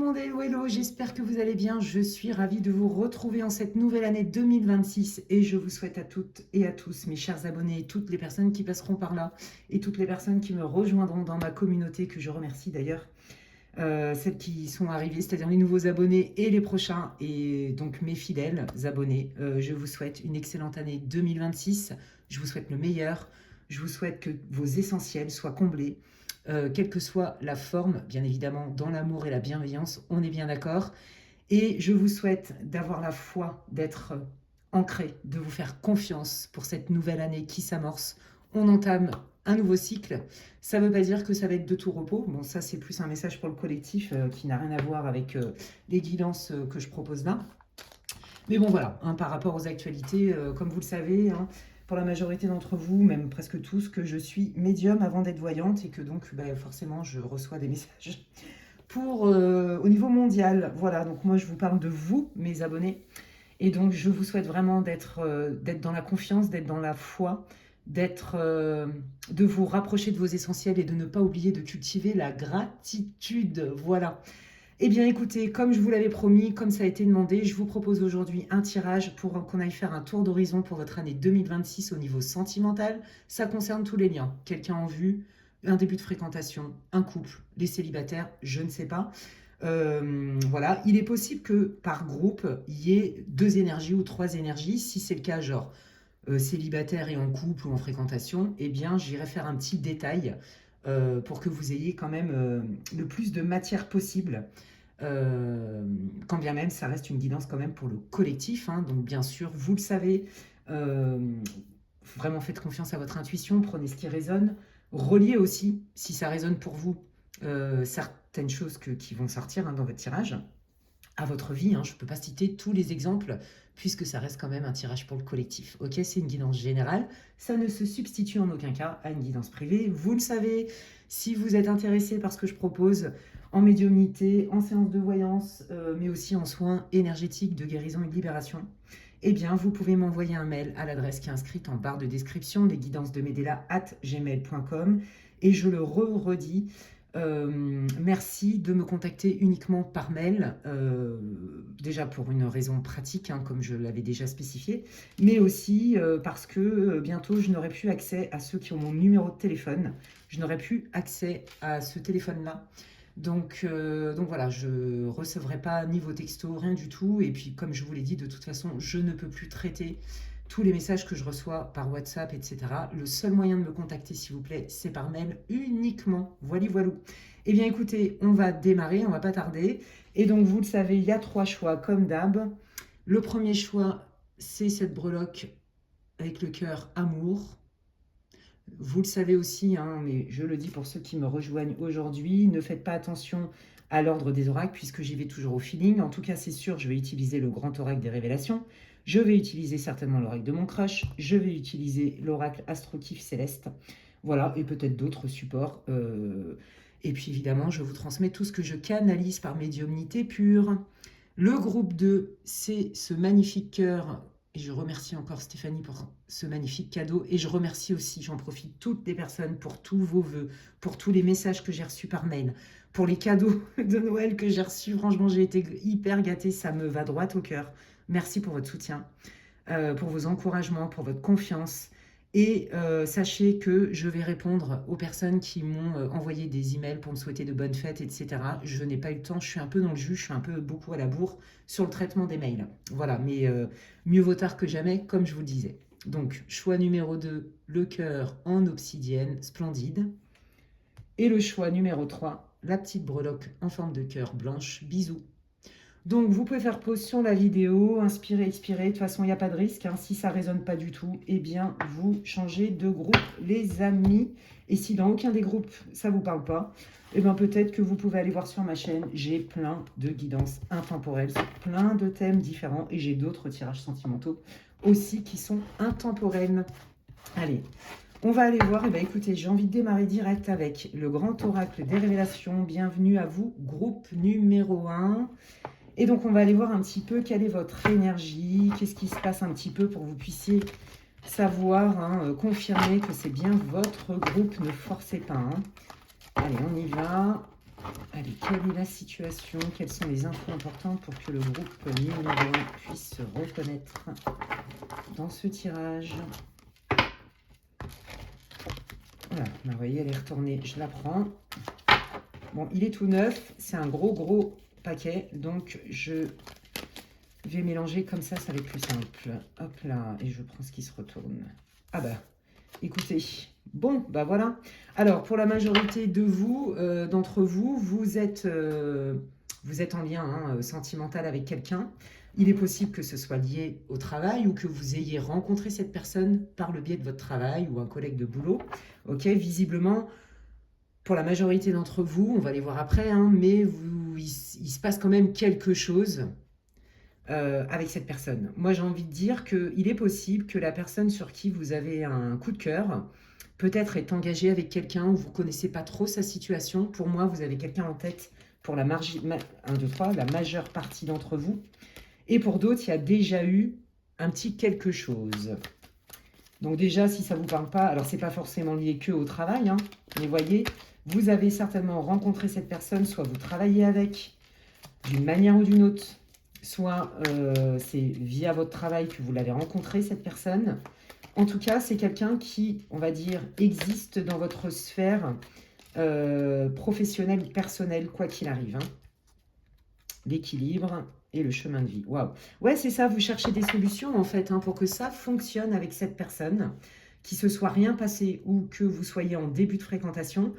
monde, hello, hello, j'espère que vous allez bien. Je suis ravie de vous retrouver en cette nouvelle année 2026 et je vous souhaite à toutes et à tous, mes chers abonnés, et toutes les personnes qui passeront par là et toutes les personnes qui me rejoindront dans ma communauté, que je remercie d'ailleurs, celles qui sont arrivées, c'est-à-dire les nouveaux abonnés et les prochains, et donc mes fidèles abonnés. Je vous souhaite une excellente année 2026, je vous souhaite le meilleur, je vous souhaite que vos essentiels soient comblés. Quelle que soit la forme, bien évidemment, dans l'amour et la bienveillance, on est bien d'accord. Et je vous souhaite d'avoir la foi, d'être ancré, de vous faire confiance pour cette nouvelle année qui s'amorce. On entame un nouveau cycle. Ça ne veut pas dire que ça va être de tout repos. Bon, ça, c'est plus un message pour le collectif qui n'a rien à voir avec les guidances que je propose là. Mais bon, voilà, hein, par rapport aux actualités, comme vous le savez, hein, pour la majorité d'entre vous, même presque tous, que je suis médium avant d'être voyante et que donc forcément je reçois des messages au niveau mondial. Voilà, donc moi je vous parle de vous, mes abonnés, et donc je vous souhaite vraiment d'être dans la confiance, d'être dans la foi, de vous rapprocher de vos essentiels et de ne pas oublier de cultiver la gratitude. Voilà. Eh bien écoutez, comme je vous l'avais promis, comme ça a été demandé, je vous propose aujourd'hui un tirage pour qu'on aille faire un tour d'horizon pour votre année 2026 au niveau sentimental. Ça concerne tous les liens. Quelqu'un en vue, un début de fréquentation, un couple, les célibataires, je ne sais pas. Voilà, il est possible que par groupe, il y ait 2 énergies ou 3 énergies. Si c'est le cas, genre célibataire et en couple ou en fréquentation, eh bien j'irai faire un petit détail pour que vous ayez quand même le plus de matière possible. Quand bien même ça reste une guidance quand même pour le collectif, hein. Donc bien sûr, vous le savez, euh, vraiment faites confiance à votre intuition, prenez ce qui résonne, reliez aussi, si ça résonne pour vous, certaines choses qui vont sortir, hein, dans votre tirage, à votre vie, hein. Je ne peux pas citer tous les exemples, puisque ça reste quand même un tirage pour le collectif. Ok, c'est une guidance générale, ça ne se substitue en aucun cas à une guidance privée. Vous le savez, si vous êtes intéressé par ce que je propose en médiumnité, en séance de voyance, mais aussi en soins énergétiques de guérison et de libération, eh bien, vous pouvez m'envoyer un mail à l'adresse qui est inscrite en barre de description, lesguidancesdemedela@gmail.com, et je le redis. Merci de me contacter uniquement par mail, déjà pour une raison pratique, hein, comme je l'avais déjà spécifié, mais aussi parce que bientôt je n'aurai plus accès à ceux qui ont mon numéro de téléphone, je n'aurai plus accès à ce téléphone-là. Donc voilà, je ne recevrai pas ni vos textos, rien du tout, et puis comme je vous l'ai dit, de toute façon, je ne peux plus traiter tous les messages que je reçois par WhatsApp, etc. Le seul moyen de me contacter, s'il vous plaît, c'est par mail uniquement. Voilà, voilà. Eh bien, écoutez, on va démarrer, on va pas tarder. Et donc, vous le savez, il y a 3 choix, comme d'hab. Le premier choix, c'est cette breloque avec le cœur amour. Vous le savez aussi, hein, mais je le dis pour ceux qui me rejoignent aujourd'hui, ne faites pas attention à l'ordre des oracles, puisque j'y vais toujours au feeling. En tout cas, c'est sûr, je vais utiliser le grand oracle des révélations. Je vais utiliser certainement l'oracle de mon crush. Je vais utiliser l'oracle astrokiff céleste. Voilà, et peut-être d'autres supports. Et puis évidemment, je vous transmets tout ce que je canalise par médiumnité pure. Le groupe 2, c'est ce magnifique cœur. Et je remercie encore Stéphanie pour ce magnifique cadeau. Et je remercie aussi, j'en profite, toutes les personnes pour tous vos vœux, pour tous les messages que j'ai reçus par mail, pour les cadeaux de Noël que j'ai reçus. Franchement, j'ai été hyper gâtée, ça me va droit au cœur. Merci pour votre soutien, pour vos encouragements, pour votre confiance. Et sachez que je vais répondre aux personnes qui m'ont envoyé des emails pour me souhaiter de bonnes fêtes, etc. Je n'ai pas eu le temps, je suis un peu dans le jus, je suis un peu beaucoup à la bourre sur le traitement des mails. Voilà, mais mieux vaut tard que jamais, comme je vous le disais. Donc, choix numéro 2, le cœur en obsidienne, splendide. Et le choix numéro 3, la petite breloque en forme de cœur blanche, bisous. Donc, vous pouvez faire pause sur la vidéo, inspirer, expirer. De toute façon, il n'y a pas de risque, hein. Si ça ne résonne pas du tout, eh bien, vous changez de groupe, les amis. Et si dans aucun des groupes, ça ne vous parle pas, eh bien, peut-être que vous pouvez aller voir sur ma chaîne. J'ai plein de guidances intemporelles sur plein de thèmes différents. Et j'ai d'autres tirages sentimentaux aussi qui sont intemporels. Allez, on va aller voir. Eh bien, écoutez, j'ai envie de démarrer direct avec le grand oracle des révélations. Bienvenue à vous, groupe numéro 1. Et donc, on va aller voir un petit peu quelle est votre énergie, qu'est-ce qui se passe un petit peu pour que vous puissiez savoir, hein, confirmer que c'est bien votre groupe. Ne forcez pas, hein. Allez, on y va. Allez, quelle est la situation? Quelles sont les infos importantes pour que le groupe numéro 1 puisse se reconnaître dans ce tirage? Voilà, vous voyez, elle est retournée, je la prends. Bon, il est tout neuf, c'est un gros paquet, donc je vais mélanger comme ça va être plus simple. Hop là, et je prends ce qui se retourne. Ah bah, écoutez, bon, bah voilà. Alors, pour la majorité de vous, d'entre vous, vous êtes en lien sentimental avec quelqu'un. Il est possible que ce soit lié au travail ou que vous ayez rencontré cette personne par le biais de votre travail ou un collègue de boulot. Ok, visiblement, pour la majorité d'entre vous, on va les voir après, hein, mais il se passe quand même quelque chose avec cette personne. Moi, j'ai envie de dire qu'il est possible que la personne sur qui vous avez un coup de cœur, peut-être est engagée avec quelqu'un où vous ne connaissez pas trop sa situation. Pour moi, vous avez quelqu'un en tête pour la, 1, 2, 3, la majeure partie d'entre vous. Et pour d'autres, il y a déjà eu un petit quelque chose. Donc déjà, si ça ne vous parle pas, alors c'est pas forcément lié que au travail, hein, mais voyez, vous avez certainement rencontré cette personne, soit vous travaillez avec d'une manière ou d'une autre, soit c'est via votre travail que vous l'avez rencontré, cette personne. En tout cas, c'est quelqu'un qui, on va dire, existe dans votre sphère professionnelle ou personnelle, quoi qu'il arrive. Hein. L'équilibre et le chemin de vie. Waouh. Ouais, c'est ça, vous cherchez des solutions, en fait, hein, pour que ça fonctionne avec cette personne, qu'il ne se soit rien passé ou que vous soyez en début de fréquentation.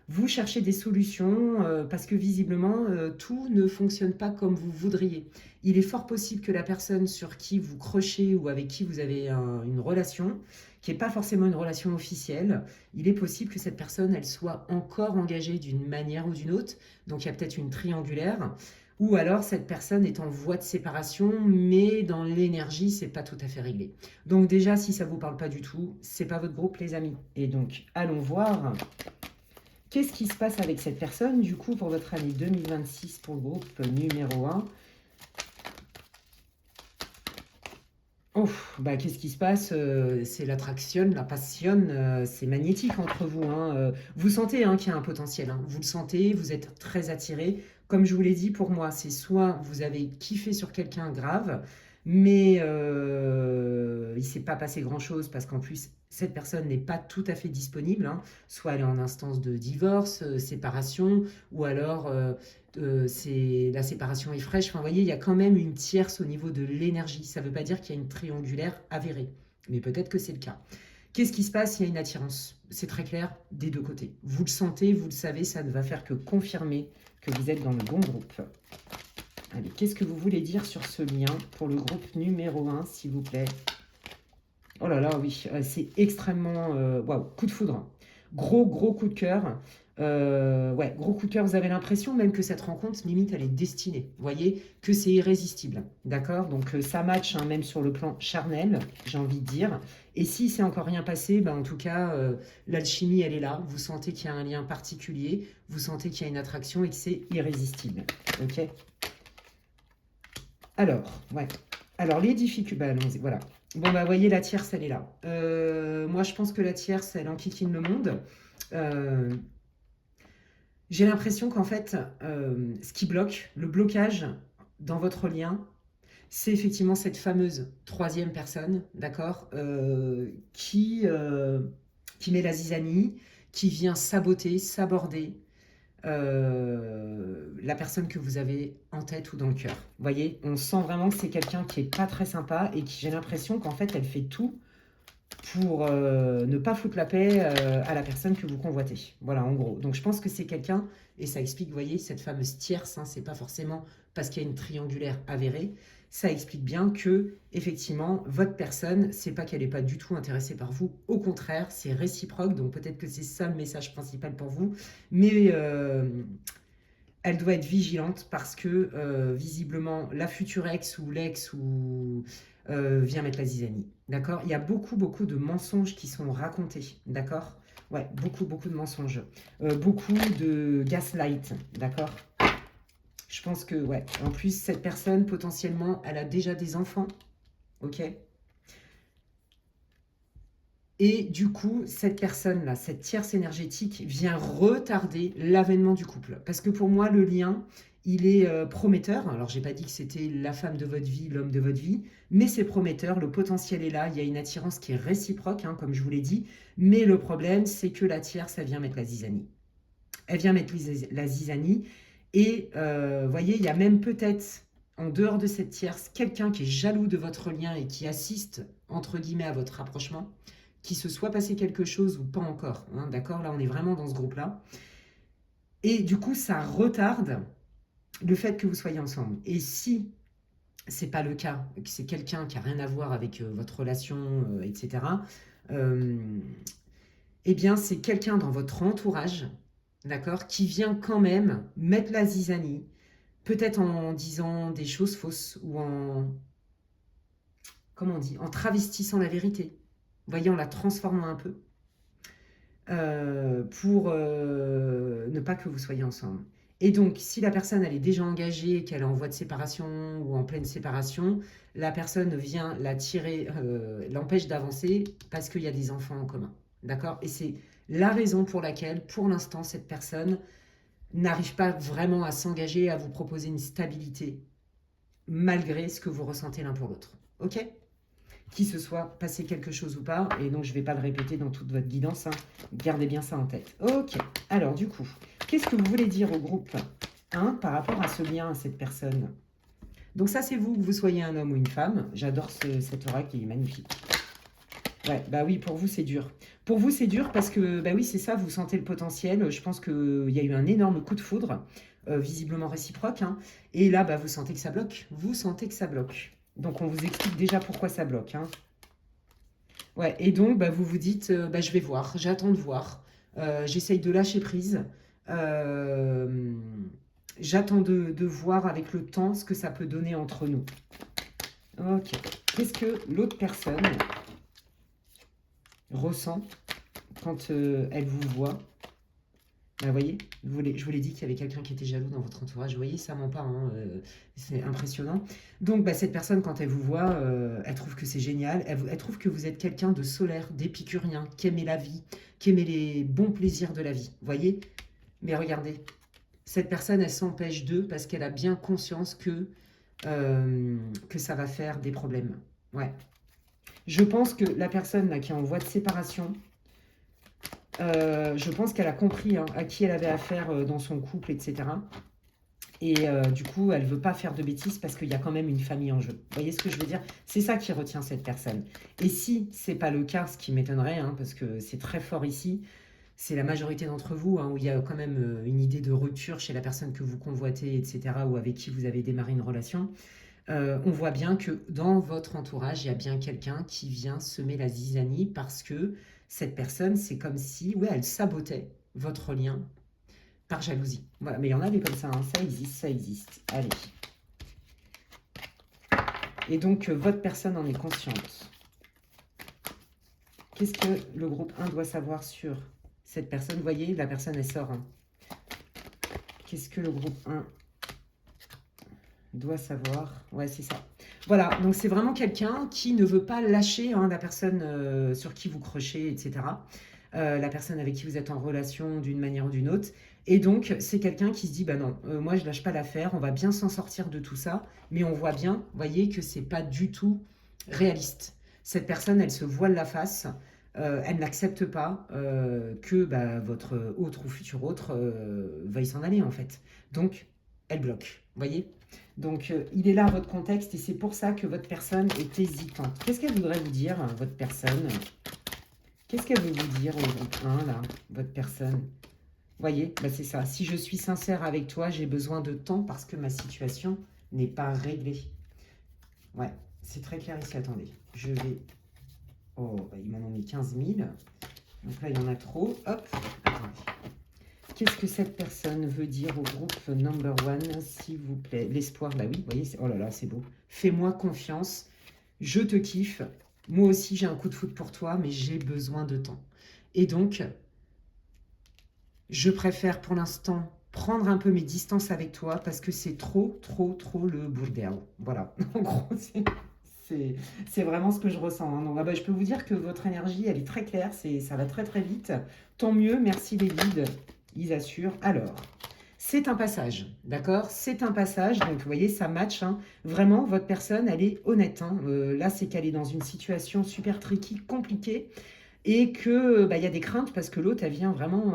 Vous cherchez des solutions parce que visiblement, tout ne fonctionne pas comme vous voudriez. Il est fort possible que la personne sur qui vous crochez ou avec qui vous avez une relation, qui n'est pas forcément une relation officielle, il est possible que cette personne, elle soit encore engagée d'une manière ou d'une autre. Donc, il y a peut-être une triangulaire. Ou alors, cette personne est en voie de séparation, mais dans l'énergie, c'est pas tout à fait réglé. Donc déjà, si ça vous parle pas du tout, c'est pas votre groupe, les amis. Et donc, allons voir qu'est-ce qui se passe avec cette personne, du coup, pour votre année 2026, pour le groupe numéro 1. Oh, bah, qu'est-ce qui se passe? C'est l'attraction, la passion, c'est magnétique entre vous. Hein. Vous sentez hein, qu'il y a un potentiel. Hein. Vous le sentez, vous êtes très attiré. Comme je vous l'ai dit, pour moi, c'est soit vous avez kiffé sur quelqu'un grave, mais il ne s'est pas passé grand-chose parce qu'en plus, cette personne n'est pas tout à fait disponible. Hein. Soit elle est en instance de divorce, séparation, ou alors c'est la séparation est fraîche. Enfin, vous voyez, il y a quand même une tierce au niveau de l'énergie. Ça ne veut pas dire qu'il y a une triangulaire avérée, mais peut-être que c'est le cas. Qu'est-ce qui se passe? Il y a une attirance. C'est très clair des deux côtés. Vous le sentez, vous le savez, ça ne va faire que confirmer que vous êtes dans le bon groupe. Allez, qu'est-ce que vous voulez dire sur ce lien pour le groupe numéro 1, s'il vous plaît? Oh là là, oui, c'est extrêmement... Waouh, coup de foudre. Gros coup de cœur. Ouais, gros coup de cœur, vous avez l'impression même que cette rencontre, limite, elle est destinée. Vous voyez, que c'est irrésistible. D'accord? Donc ça match, hein, même sur le plan charnel, j'ai envie de dire. Et si c'est encore rien passé, ben, en tout cas, l'alchimie, elle est là. Vous sentez qu'il y a un lien particulier. Vous sentez qu'il y a une attraction et que c'est irrésistible. Ok? Alors, ouais. Alors, les difficultés... Bah, allons-y, voilà. Bon, bah, voyez, la tierce, elle est là. Moi, je pense que la tierce, elle enquiquine le monde. J'ai l'impression qu'en fait, ce qui bloque, le blocage dans votre lien, c'est effectivement cette fameuse troisième personne, d'accord, qui met la zizanie, qui vient saboter, saborder la personne que vous avez en tête ou dans le cœur. Vous voyez, on sent vraiment que c'est quelqu'un qui est pas très sympa et qui j'ai l'impression qu'en fait, elle fait tout pour ne pas foutre la paix à la personne que vous convoitez. Voilà, en gros. Donc, je pense que c'est quelqu'un, et ça explique, vous voyez, cette fameuse tierce, hein, c'est pas forcément parce qu'il y a une triangulaire avérée, ça explique bien que, effectivement, votre personne, c'est pas qu'elle n'est pas du tout intéressée par vous, au contraire, c'est réciproque, donc peut-être que c'est ça le message principal pour vous, mais elle doit être vigilante parce que, visiblement, la future ex ou l'ex ou vient mettre la zizanie. D'accord? Il y a beaucoup de mensonges qui sont racontés. D'accord? Ouais, beaucoup de mensonges. Beaucoup de gaslight. D'accord? Je pense que, ouais. En plus, cette personne, potentiellement, elle a déjà des enfants. Ok? Et du coup, cette personne-là, cette tierce énergétique, vient retarder l'avènement du couple. Parce que pour moi, le lien, il est prometteur. Alors, j'ai pas dit que c'était la femme de votre vie, l'homme de votre vie, mais c'est prometteur, le potentiel est là, il y a une attirance qui est réciproque, hein, comme je vous l'ai dit. Mais le problème, c'est que la tierce, elle vient mettre la zizanie. Elle vient mettre la zizanie. Et voyez, il y a même peut-être, en dehors de cette tierce, quelqu'un qui est jaloux de votre lien et qui assiste, entre guillemets, à votre rapprochement, qu'il se soit passé quelque chose ou pas encore. Hein, d'accord? Là, on est vraiment dans ce groupe-là. Et du coup, ça retarde le fait que vous soyez ensemble. Et si c'est pas le cas, que c'est quelqu'un qui a rien à voir avec votre relation, etc., eh bien, c'est quelqu'un dans votre entourage, d'accord, qui vient quand même mettre la zizanie, peut-être en disant des choses fausses ou en, comment on dit, en travestissant la vérité. Vous voyez, en la transformant un peu pour ne pas que vous soyez ensemble. Et donc, si la personne elle est déjà engagée, qu'elle est en voie de séparation ou en pleine séparation, la personne vient la tirer, l'empêche d'avancer parce qu'il y a des enfants en commun. D'accord? Et c'est la raison pour laquelle, pour l'instant, cette personne n'arrive pas vraiment à s'engager, à vous proposer une stabilité, malgré ce que vous ressentez l'un pour l'autre. Ok? Qu'il se soit passé quelque chose ou pas, et donc je ne vais pas le répéter dans toute votre guidance, hein. Gardez bien ça en tête. Ok, alors du coup, qu'est-ce que vous voulez dire au groupe 1 par rapport à ce lien, à cette personne? Donc ça, c'est vous, que vous soyez un homme ou une femme. J'adore cet oracle, il est magnifique. Ouais, bah oui, pour vous, c'est dur. Pour vous, c'est dur parce que, bah oui, c'est ça, vous sentez le potentiel. Je pense qu'il y a eu un énorme coup de foudre, visiblement réciproque, hein. Et là, bah, vous sentez que ça bloque. Vous sentez que ça bloque. Donc, on vous explique déjà pourquoi ça bloque, hein. Ouais, et donc, bah, vous vous dites, bah, je vais voir, j'attends de voir. J'essaye de lâcher prise. Euh, J'attends de voir avec le temps ce que ça peut donner entre nous. Ok. Qu'est-ce que l'autre personne ressent quand elle vous voit? Bah, vous voyez, je vous l'ai dit qu'il y avait quelqu'un qui était jaloux dans votre entourage. Vous voyez, ça ment pas, hein, c'est impressionnant. Donc, bah, cette personne, quand elle vous voit, elle trouve que c'est génial. Elle trouve que vous êtes quelqu'un de solaire, d'épicurien, qui aimait la vie, qui aimait les bons plaisirs de la vie. Vous voyez? Mais regardez, cette personne, elle s'empêche d'eux parce qu'elle a bien conscience que ça va faire des problèmes. Ouais. Je pense que la personne là, qui est en voie de séparation, je pense qu'elle a compris, hein, à qui elle avait affaire dans son couple, etc. Et du coup, elle ne veut pas faire de bêtises parce qu'il y a quand même une famille en jeu. Vous voyez ce que je veux dire? C'est ça qui retient cette personne. Et si ce n'est pas le cas, ce qui m'étonnerait, hein, parce que c'est très fort ici, c'est la majorité d'entre vous, hein, où il y a quand même une idée de rupture chez la personne que vous convoitez, etc., ou avec qui vous avez démarré une relation. On voit bien que dans votre entourage, il y a bien quelqu'un qui vient semer la zizanie parce que cette personne, c'est comme si, ouais, elle sabotait votre lien par jalousie. Voilà, mais il y en a des comme ça, hein. Ça existe, ça existe. Allez. Et donc, votre personne en est consciente. Qu'est-ce que le groupe 1 doit savoir sur cette personne? Vous voyez, la personne, elle sort, hein. Qu'est-ce que le groupe 1 doit savoir? Ouais, c'est ça. Voilà, donc c'est vraiment quelqu'un qui ne veut pas lâcher, hein, la personne sur qui vous crochez, etc. La personne avec qui vous êtes en relation d'une manière ou d'une autre. Et donc, c'est quelqu'un qui se dit, bah non, moi je lâche pas l'affaire, on va bien s'en sortir de tout ça, mais on voit bien, vous voyez, que c'est pas du tout réaliste. Cette personne, elle se voile la face, elle n'accepte pas que bah, votre autre ou futur autre veuille s'en aller, en fait. Donc, elle bloque, vous voyez? Donc, il est là, votre contexte, et c'est pour ça que votre personne est hésitante. Qu'est-ce qu'elle voudrait vous dire, votre personne? Qu'est-ce qu'elle veut vous dire au groupe 1, là, votre personne? Vous voyez, bah c'est ça. Si je suis sincère avec toi, j'ai besoin de temps parce que ma situation n'est pas réglée. Ouais, c'est très clair ici. Attendez, je vais... Oh, bah, ils m'en ont mis 15 000. Donc là, il y en a trop. Hop, attendez. Qu'est-ce que cette personne veut dire au groupe number 1, s'il vous plaît? L'espoir, bah oui, vous voyez, oh là là, c'est beau. Fais-moi confiance, je te kiffe. Moi aussi, j'ai un coup de foudre pour toi, mais j'ai besoin de temps. Et donc, je préfère pour l'instant prendre un peu mes distances avec toi parce que c'est trop le bordel. Voilà, en gros, C'est vraiment ce que je ressens, hein. Donc, ah bah, je peux vous dire que votre énergie, elle est très claire, ça va très très vite. Tant mieux, merci les guides, ils assurent. Alors, c'est un passage, d'accord? C'est un passage, donc vous voyez, ça match, hein. Vraiment, votre personne, elle est honnête, hein. Là, c'est qu'elle est dans une situation super tricky, compliquée, et que bah, y a des craintes parce que l'autre, elle vient vraiment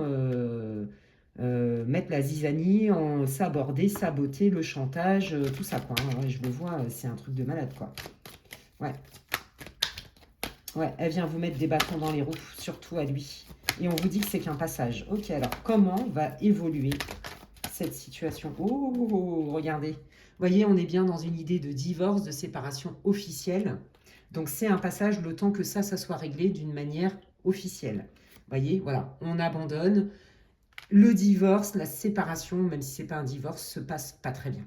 mettre la zizanie, s'aborder, saboter, le chantage, tout ça, quoi, hein. Ouais, je le vois, c'est un truc de malade, quoi. Ouais. Ouais, elle vient vous mettre des bâtons dans les roues, surtout à lui. Et on vous dit que c'est qu'un passage. Ok, alors, comment va évoluer cette situation? Oh, regardez. Vous voyez, on est bien dans une idée de divorce, de séparation officielle. Donc, c'est un passage, le temps que ça soit réglé d'une manière officielle. Vous voyez, voilà, on abandonne. Le divorce, la séparation, même si ce n'est pas un divorce, se passe pas très bien.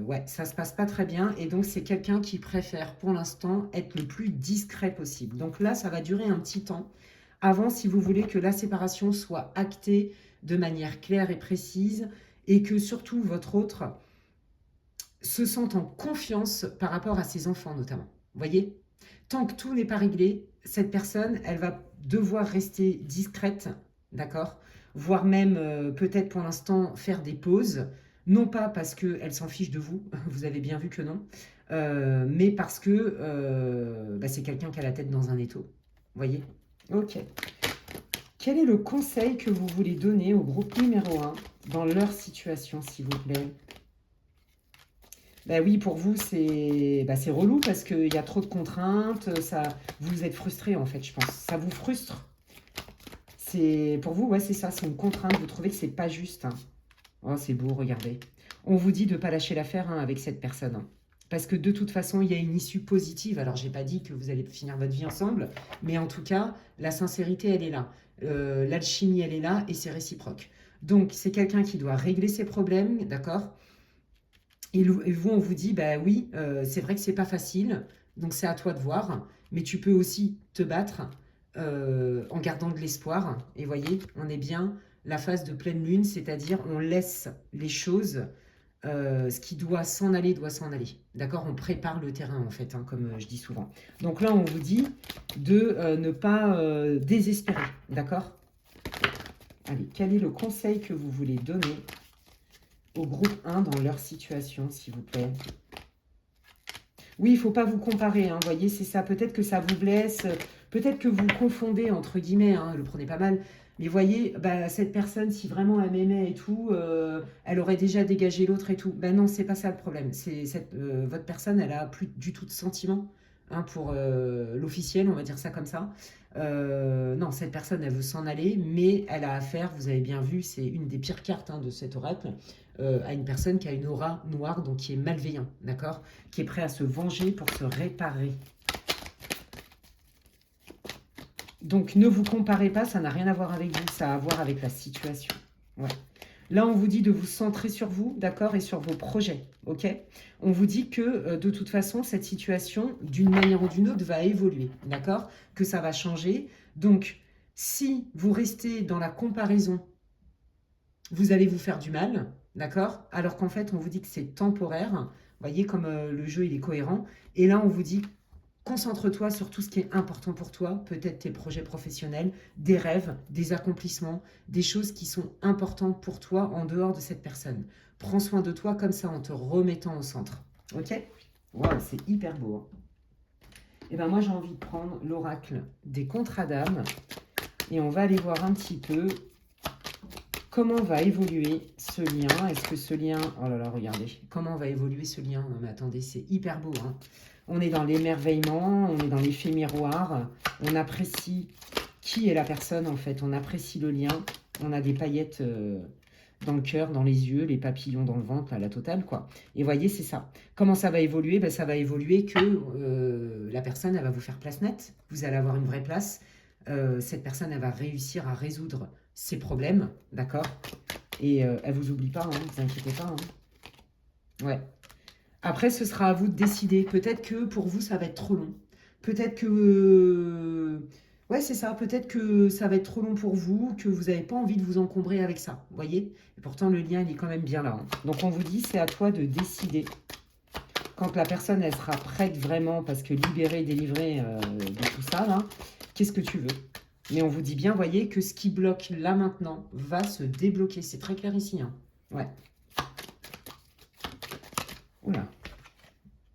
Ouais, ça se passe pas très bien. Et donc, c'est quelqu'un qui préfère, pour l'instant, être le plus discret possible. Donc là, ça va durer un petit temps. Avant, si vous voulez que la séparation soit actée de manière claire et précise, et que surtout votre autre se sente en confiance par rapport à ses enfants, notamment. Vous voyez? Tant que tout n'est pas réglé, cette personne, elle va devoir rester discrète, d'accord? Voire même, peut-être pour l'instant, faire des pauses. Non pas parce qu'elle s'en fiche de vous, vous avez bien vu que non, mais parce que bah, c'est quelqu'un qui a la tête dans un étau. Vous voyez? Ok. Quel est le conseil que vous voulez donner au groupe numéro 1 dans leur situation, s'il vous plaît? Bah oui, pour vous, c'est relou parce qu'il y a trop de contraintes, vous êtes frustré en fait, je pense. Ça vous frustre. Pour vous, ouais, c'est ça, c'est une contrainte. Vous trouvez que c'est pas juste, hein. Oh, c'est beau, regardez. On vous dit de ne pas lâcher l'affaire, hein, avec cette personne, hein. Parce que de toute façon, il y a une issue positive. Alors, j'ai pas dit que vous allez finir votre vie ensemble, mais en tout cas, la sincérité, elle est là. L'alchimie, elle est là et c'est réciproque. Donc, c'est quelqu'un qui doit régler ses problèmes, d'accord? Et vous, on vous dit, bah oui, c'est vrai que c'est pas facile, donc c'est à toi de voir, mais tu peux aussi te battre en gardant de l'espoir. Et voyez, on est bien la phase de pleine lune, c'est-à-dire on laisse les choses, ce qui doit s'en aller. D'accord? On prépare le terrain, en fait, hein, comme je dis souvent. Donc là, on vous dit de ne pas désespérer. D'accord? Allez, quel est le conseil que vous voulez donner au groupe 1 dans leur situation, s'il vous plaît? Oui, il ne faut pas vous comparer, hein, voyez, c'est ça. Peut-être que ça vous blesse, peut-être que vous confondez, entre guillemets, hein, le prenez pas mal. Mais voyez, bah, cette personne, si vraiment elle m'aimait et tout, elle aurait déjà dégagé l'autre et tout. Ben non, c'est pas ça le problème. Votre personne, elle a plus du tout de sentiments, hein, pour l'officiel, on va dire ça comme ça. Non, cette personne, elle veut s'en aller, mais elle a affaire, vous avez bien vu, c'est une des pires cartes, hein, de cet oracle, à une personne qui a une aura noire, donc qui est malveillant, d'accord? Qui est prêt à se venger pour se réparer. Donc, ne vous comparez pas, ça n'a rien à voir avec vous, ça a à voir avec la situation. Ouais. Là, on vous dit de vous centrer sur vous, d'accord, et sur vos projets, ok? On vous dit que, de toute façon, cette situation, d'une manière ou d'une autre, va évoluer, d'accord? Que ça va changer. Donc, si vous restez dans la comparaison, vous allez vous faire du mal, d'accord? Alors qu'en fait, on vous dit que c'est temporaire. Vous voyez comme le jeu, il est cohérent. Et là, on vous dit, concentre-toi sur tout ce qui est important pour toi, peut-être tes projets professionnels, des rêves, des accomplissements, des choses qui sont importantes pour toi en dehors de cette personne. Prends soin de toi comme ça en te remettant au centre. Ok? Wow, c'est hyper beau, hein. Et ben moi, j'ai envie de prendre l'oracle des contrats d'âme et on va aller voir un petit peu comment va évoluer ce lien. Est-ce que ce lien... Oh là là, regardez. Comment va évoluer ce lien? Non mais attendez, c'est hyper beau, hein. On est dans l'émerveillement, on est dans l'effet miroir. On apprécie qui est la personne, en fait. On apprécie le lien. On a des paillettes dans le cœur, dans les yeux, les papillons dans le ventre, là, la totale, quoi. Et voyez, c'est ça. Comment ça va évoluer? Ben, ça va évoluer que la personne, elle va vous faire place nette. Vous allez avoir une vraie place. Cette personne, elle va réussir à résoudre ses problèmes, d'accord? Et elle vous oublie pas, hein, ne vous inquiétez pas, hein. Ouais. Après, ce sera à vous de décider. Peut-être que pour vous, ça va être trop long. Peut-être que... Ouais, c'est ça. Peut-être que ça va être trop long pour vous, que vous n'avez pas envie de vous encombrer avec ça. Vous voyez? Et pourtant, le lien, il est quand même bien là, hein. Donc, on vous dit, c'est à toi de décider quand la personne, elle sera prête vraiment, parce que libérée, délivrée de tout ça, là, qu'est-ce que tu veux? Mais on vous dit bien, voyez, que ce qui bloque là maintenant va se débloquer. C'est très clair ici. Hein. Ouais. Oula.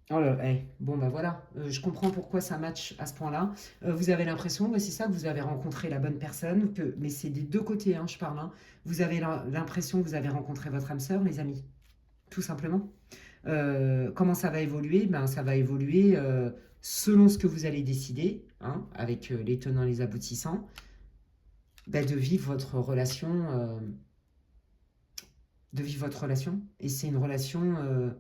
Oh là, bon bah voilà, je comprends pourquoi ça match à ce point-là. Vous avez l'impression, c'est ça, que vous avez rencontré la bonne personne, mais c'est des deux côtés, hein, je parle. Hein. Vous avez l'impression que vous avez rencontré votre âme sœur, les amis, tout simplement. Comment ça va évoluer? Ben, ça va évoluer selon ce que vous allez décider, hein, avec les tenants et les aboutissants, ben, de vivre votre relation. Et c'est une relation,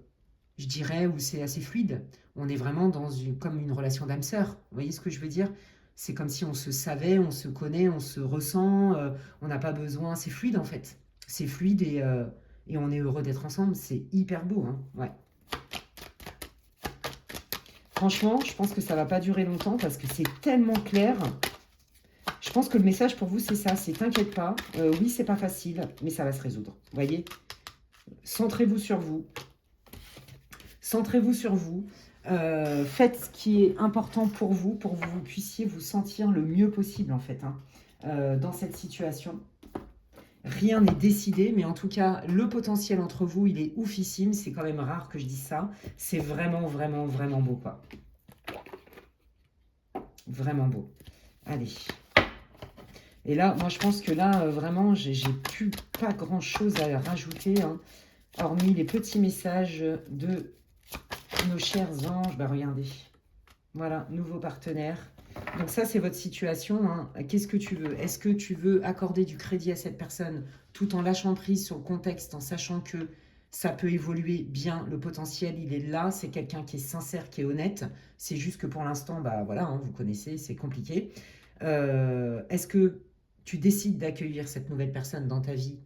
je dirais, où c'est assez fluide. On est vraiment comme une relation d'âme sœur. Vous voyez ce que je veux dire? C'est comme si on se savait, on se connaît, on se ressent. On n'a pas besoin. C'est fluide en fait. C'est fluide et on est heureux d'être ensemble. C'est hyper beau. Hein, ouais. Franchement, je pense que ça va pas durer longtemps parce que c'est tellement clair. Je pense que le message pour vous, c'est ça. C'est t'inquiète pas. Oui, c'est pas facile, mais ça va se résoudre. Vous voyez? Centrez-vous sur vous. Centrez-vous sur vous. Faites ce qui est important pour vous que vous puissiez vous sentir le mieux possible, en fait, hein, dans cette situation. Rien n'est décidé, mais en tout cas, le potentiel entre vous, il est oufissime. C'est quand même rare que je dise ça. C'est vraiment, vraiment, vraiment beau, quoi. Vraiment beau. Allez. Et là, moi, je pense que là, vraiment, j'ai plus pas grand-chose à rajouter, hein, hormis les petits messages de nos chers anges. Bah, regardez. Voilà, nouveau partenaire. Donc ça, c'est votre situation. Hein. Qu'est-ce que tu veux? Est-ce que tu veux accorder du crédit à cette personne tout en lâchant prise sur le contexte, en sachant que ça peut évoluer bien, le potentiel, il est là, c'est quelqu'un qui est sincère, qui est honnête. C'est juste que pour l'instant, bah voilà, hein, vous connaissez, c'est compliqué. Est-ce que tu décides d'accueillir cette nouvelle personne dans ta vie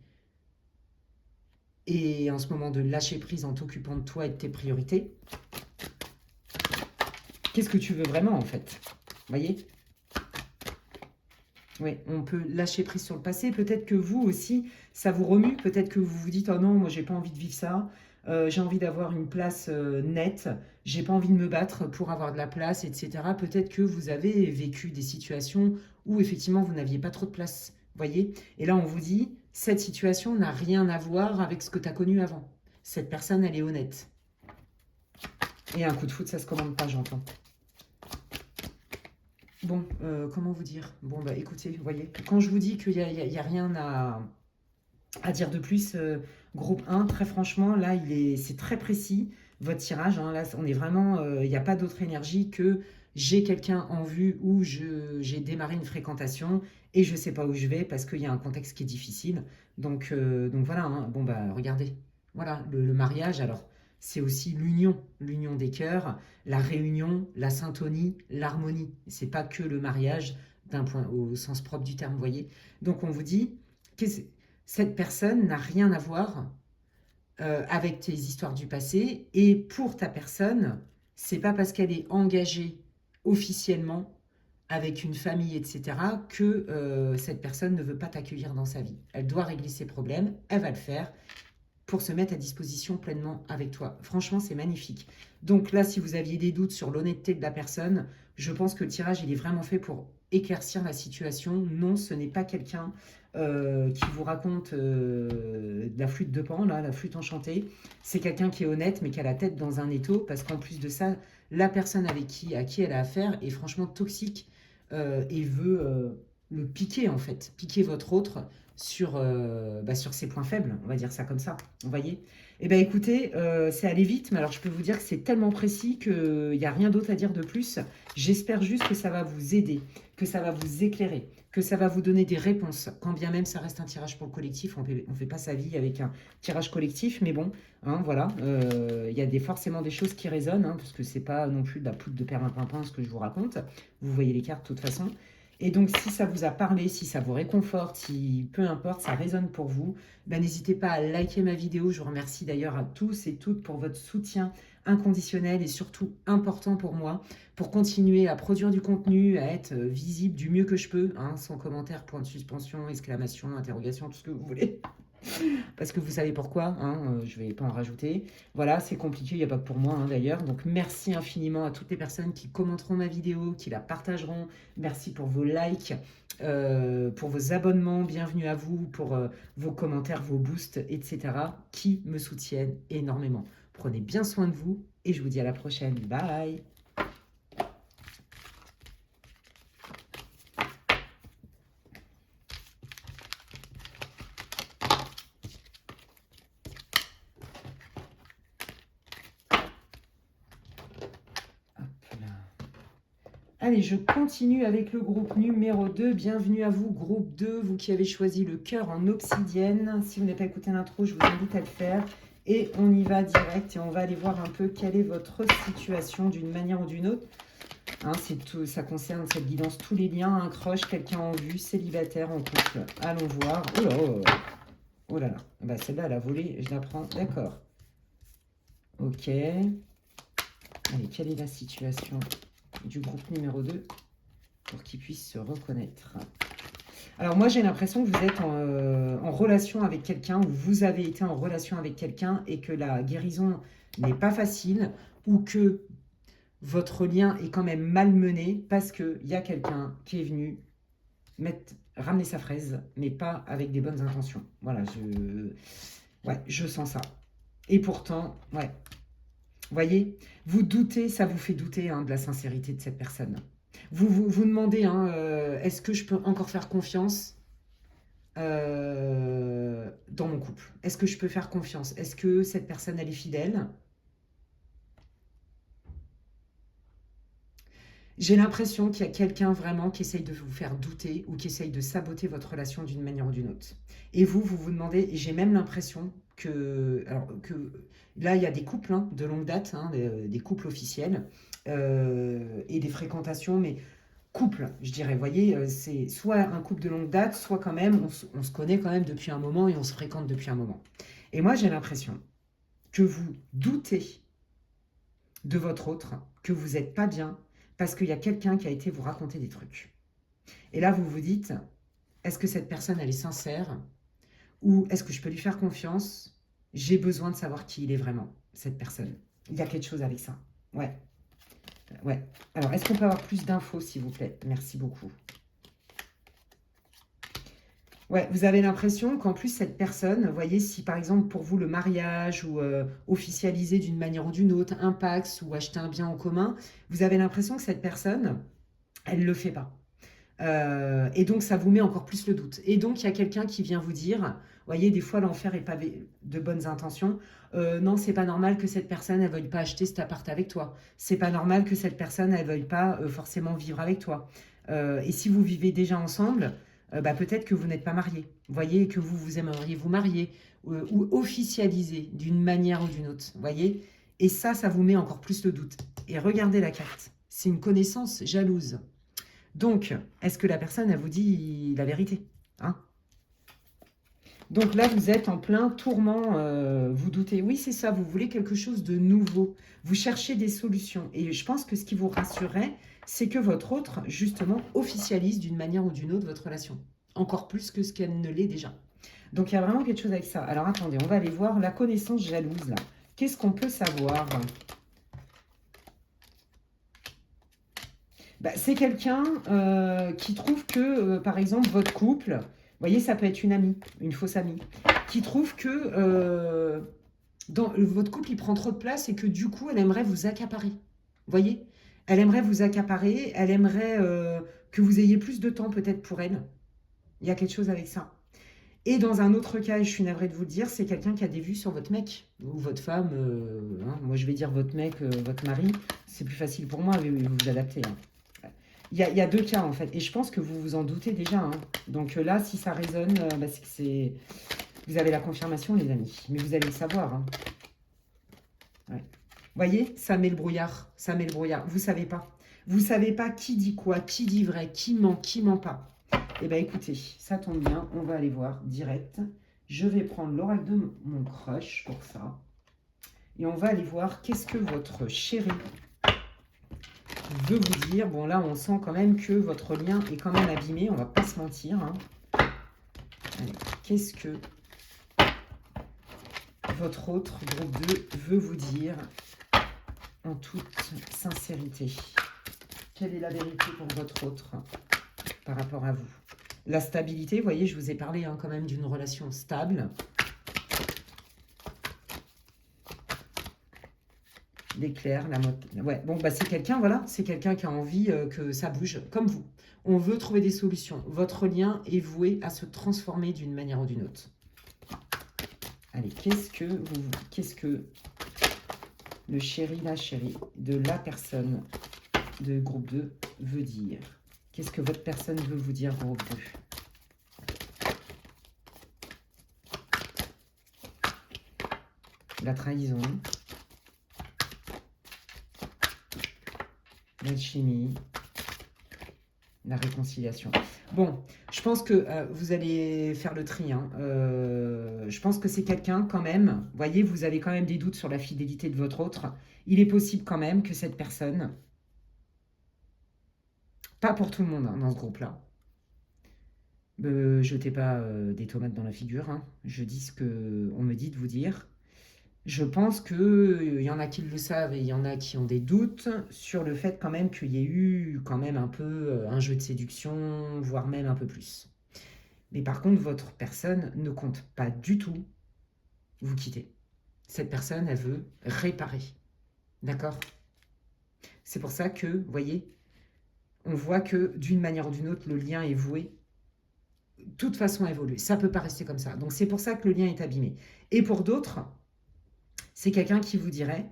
et en ce moment de lâcher prise en t'occupant de toi et de tes priorités? Qu'est-ce que tu veux vraiment en fait? Voyez? Oui, on peut lâcher prise sur le passé. Peut-être que vous aussi, ça vous remue. Peut-être que vous vous dites, oh non, moi, j'ai pas envie de vivre ça. J'ai envie d'avoir une place nette. J'ai pas envie de me battre pour avoir de la place, etc. Peut-être que vous avez vécu des situations où, effectivement, vous n'aviez pas trop de place. Voyez? Et là, on vous dit, cette situation n'a rien à voir avec ce que tu as connu avant. Cette personne, elle est honnête. Et un coup de foot, ça se commande pas, j'entends. Bon, comment vous dire? Bon, bah écoutez, vous voyez, quand je vous dis qu'il y a rien à dire de plus, groupe 1, très franchement, là, c'est très précis, votre tirage. Hein, là, on est vraiment, il n'y a pas d'autre énergie que j'ai quelqu'un en vue ou j'ai démarré une fréquentation et je ne sais pas où je vais parce qu'il y a un contexte qui est difficile. Donc voilà, hein, bon, bah regardez, voilà, le mariage, alors, c'est aussi l'union des cœurs, la réunion, la syntonie, l'harmonie. C'est pas que le mariage d'un point au sens propre du terme, vous voyez. Donc on vous dit, cette personne n'a rien à voir avec tes histoires du passé. Et pour ta personne, c'est pas parce qu'elle est engagée officiellement avec une famille, etc., que cette personne ne veut pas t'accueillir dans sa vie. Elle doit régler ses problèmes, elle va le faire pour se mettre à disposition pleinement avec toi. Franchement, c'est magnifique. Donc là, si vous aviez des doutes sur l'honnêteté de la personne, je pense que le tirage, il est vraiment fait pour éclaircir la situation. Non, ce n'est pas quelqu'un qui vous raconte de la flûte de Pan, là, la flûte enchantée. C'est quelqu'un qui est honnête, mais qui a la tête dans un étau, parce qu'en plus de ça, la personne à qui elle a affaire est franchement toxique et veut le piquer, en fait, piquer votre autre sur ses points faibles, on va dire ça comme ça, vous voyez. Eh bien écoutez, c'est allé vite, mais alors je peux vous dire que c'est tellement précis qu'il n'y a rien d'autre à dire de plus. J'espère juste que ça va vous aider, que ça va vous éclairer, que ça va vous donner des réponses, quand bien même ça reste un tirage pour le collectif, on ne fait pas sa vie avec un tirage collectif, mais bon, hein, voilà, il y a forcément des choses qui résonnent, hein, parce que c'est pas non plus de la poudre de perlimpinpin ce que je vous raconte, vous voyez les cartes de toute façon. Et donc, si ça vous a parlé, si ça vous réconforte, si peu importe, ça résonne pour vous, ben, n'hésitez pas à liker ma vidéo. Je vous remercie d'ailleurs à tous et toutes pour votre soutien inconditionnel et surtout important pour moi, pour continuer à produire du contenu, à être visible du mieux que je peux, hein, sans commentaire, point de suspension, exclamation, interrogation, tout ce que vous voulez. Parce que vous savez pourquoi, hein, je ne vais pas en rajouter. Voilà, c'est compliqué, il n'y a pas que pour moi hein, d'ailleurs. Donc merci infiniment à toutes les personnes qui commenteront ma vidéo, qui la partageront. Merci pour vos likes, pour vos abonnements, bienvenue à vous, pour vos commentaires, vos boosts, etc. qui me soutiennent énormément. Prenez bien soin de vous et je vous dis à la prochaine. Bye! Allez, je continue avec le groupe numéro 2. Bienvenue à vous, groupe 2, vous qui avez choisi le cœur en obsidienne. Si vous n'avez pas écouté l'intro, je vous invite à le faire. Et on y va direct et on va aller voir un peu quelle est votre situation d'une manière ou d'une autre. Hein, tout, ça concerne cette guidance, tous les liens, un crush, quelqu'un en vue, célibataire, en couple. Allons voir. Oh là, oh là là. Bah, celle-là, elle a volé, je la prends. D'accord. Ok. Allez, quelle est la situation du groupe numéro 2 pour qu'ils puissent se reconnaître? Alors moi j'ai l'impression que vous êtes en relation avec quelqu'un, ou vous avez été en relation avec quelqu'un et que la guérison n'est pas facile, ou que votre lien est quand même malmené parce qu'il y a quelqu'un qui est venu ramener sa fraise, mais pas avec des bonnes intentions. Voilà, je sens ça. Et pourtant, ouais. Voyez, vous doutez, ça vous fait douter hein, de la sincérité de cette personne. Vous demandez, hein, est-ce que je peux encore faire confiance dans mon couple? Est-ce que je peux faire confiance? Est-ce que cette personne, elle est fidèle? J'ai l'impression qu'il y a quelqu'un vraiment qui essaye de vous faire douter ou qui essaye de saboter votre relation d'une manière ou d'une autre. Et vous vous demandez, et j'ai même l'impression que là, il y a des couples hein, de longue date, hein, des couples officiels et des fréquentations, mais couple, je dirais. Vous voyez, c'est soit un couple de longue date, soit quand même, on se connaît quand même depuis un moment et on se fréquente depuis un moment. Et moi, j'ai l'impression que vous doutez de votre autre, que vous n'êtes pas bien, parce qu'il y a quelqu'un qui a été vous raconter des trucs. Et là, vous vous dites, est-ce que cette personne, elle est sincère? Ou est-ce que je peux lui faire confiance? J'ai besoin de savoir qui il est vraiment, cette personne. Il y a quelque chose avec ça. Ouais. Ouais. Alors, est-ce qu'on peut avoir plus d'infos, s'il vous plaît? Merci beaucoup. Ouais, vous avez l'impression qu'en plus, cette personne, vous voyez, si par exemple pour vous le mariage ou officialiser d'une manière ou d'une autre, un Pacs ou acheter un bien en commun, vous avez l'impression que cette personne, elle ne le fait pas. Et donc, ça vous met encore plus le doute. Et donc, il y a quelqu'un qui vient vous dire, vous voyez, des fois, l'enfer est pavé de bonnes intentions. Non, c'est pas normal que cette personne, elle veuille pas acheter cet appart avec toi. C'est pas normal que cette personne, elle veuille pas forcément vivre avec toi. Et si vous vivez déjà ensemble, bah, peut-être que vous n'êtes pas marié. Vous voyez, que vous aimeriez vous marier ou officialiser d'une manière ou d'une autre. Vous voyez? Et ça vous met encore plus le doute. Et regardez la carte. C'est une connaissance jalouse. Donc, est-ce que la personne, elle vous dit la vérité hein? Donc là, vous êtes en plein tourment, vous doutez. Oui, c'est ça, vous voulez quelque chose de nouveau. Vous cherchez des solutions. Et je pense que ce qui vous rassurerait, c'est que votre autre, justement, officialise d'une manière ou d'une autre votre relation. Encore plus que ce qu'elle ne l'est déjà. Donc, il y a vraiment quelque chose avec ça. Alors, attendez, on va aller voir la connaissance jalouse, là. Qu'est-ce qu'on peut savoir? Bah, c'est quelqu'un qui trouve que, par exemple, votre couple, vous voyez, ça peut être une amie, une fausse amie, qui trouve que dans votre couple, il prend trop de place et que du coup, elle aimerait vous accaparer. Vous voyez? Elle aimerait vous accaparer, elle aimerait que vous ayez plus de temps peut-être pour elle. Il y a quelque chose avec ça. Et dans un autre cas, et je suis navrée de vous le dire, c'est quelqu'un qui a des vues sur votre mec ou votre femme. Hein, moi, je vais dire votre mec, votre mari. C'est plus facile pour moi, mais vous vous adaptez. Hein. Il y a deux cas, en fait. Et je pense que vous vous en doutez déjà. Hein. Donc là, si ça résonne, bah, c'est que c'est... Vous avez la confirmation, les amis. Mais vous allez le savoir. Hein. Ouais. Vous voyez, ça met le brouillard. Ça met le brouillard. Vous ne savez pas. Vous ne savez pas qui dit quoi, qui dit vrai, qui ment pas. Eh bien, écoutez, ça tombe bien. On va aller voir direct. Je vais prendre l'oracle de mon crush pour ça. Et on va aller voir qu'est-ce que votre chéri veut vous dire. Bon, là, on sent quand même que votre lien est quand même abîmé. On va pas se mentir. Hein. Allez, qu'est-ce que votre autre, groupe 2, veut vous dire en toute sincérité? Quelle est la vérité pour votre autre par rapport à vous? La stabilité, vous voyez, je vous ai parlé hein, quand même d'une relation stable. L'éclair, la mode. Ouais, bon, bah c'est quelqu'un, voilà, c'est quelqu'un qui a envie que ça bouge, comme vous. On veut trouver des solutions. Votre lien est voué à se transformer d'une manière ou d'une autre. Allez, qu'est-ce que le chéri, la chérie de la personne de groupe 2 veut dire? Qu'est-ce que votre personne veut vous dire, groupe 2? La trahison. L'alchimie. La réconciliation. Bon, je pense que vous allez faire le tri. Hein. Je pense que c'est quelqu'un quand même. Vous voyez, vous avez quand même des doutes sur la fidélité de votre autre. Il est possible quand même que cette personne, pas pour tout le monde hein, dans ce groupe-là, jetez pas des tomates dans la figure. Hein. Je dis ce qu'on me dit de vous dire. Je pense qu'il y en a qui le savent et il y en a qui ont des doutes sur le fait quand même qu'il y ait eu quand même un peu un jeu de séduction, voire même un peu plus. Mais par contre, votre personne ne compte pas du tout vous quitter. Cette personne, elle veut réparer. D'accord? C'est pour ça que, vous voyez, on voit que d'une manière ou d'une autre, le lien est voué de toute façon à évoluer. Ça ne peut pas rester comme ça. Donc c'est pour ça que le lien est abîmé. Et pour d'autres, c'est quelqu'un qui vous dirait,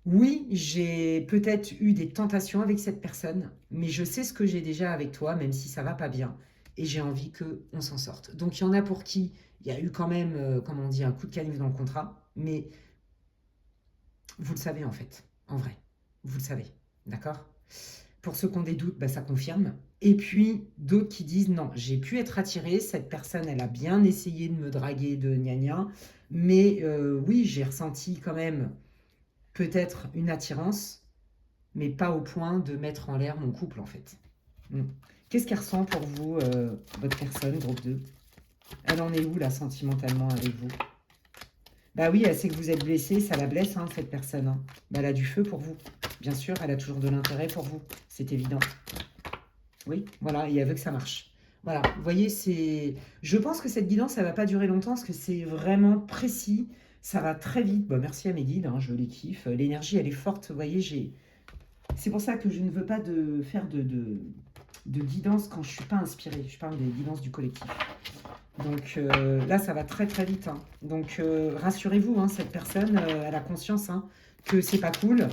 oui, j'ai peut-être eu des tentations avec cette personne, mais je sais ce que j'ai déjà avec toi, même si ça va pas bien, et j'ai envie qu'on s'en sorte. Donc il y en a pour qui il y a eu quand même, comme on dit, un coup de canif dans le contrat, mais vous le savez en fait, en vrai, vous le savez, d'accord? Pour ceux qui ont des doutes, bah, ça confirme. Et puis d'autres qui disent, non, j'ai pu être attirée, cette personne, elle a bien essayé de me draguer de gna gna, mais oui, j'ai ressenti quand même peut-être une attirance, mais pas au point de mettre en l'air mon couple, en fait. Qu'est-ce qu'elle ressent pour vous, votre personne, groupe 2? Elle en est où, là, sentimentalement, avec vous? Bah oui, elle sait que vous êtes blessé, ça la blesse, hein, cette personne. Hein. Bah, elle a du feu pour vous. Bien sûr, elle a toujours de l'intérêt pour vous. C'est évident. Oui, voilà, et elle veut que ça marche. Voilà, vous voyez, c'est... Je pense que cette guidance, ça ne va pas durer longtemps, parce que c'est vraiment précis. Ça va très vite. Bon, merci à mes guides, hein, je les kiffe. L'énergie, elle est forte. Vous voyez, j'ai... C'est pour ça que je ne veux pas faire de guidance quand je ne suis pas inspirée. Je parle des guidances du collectif. Donc là, ça va très très vite. Hein. Donc rassurez-vous, hein, cette personne, elle a conscience hein, que c'est pas cool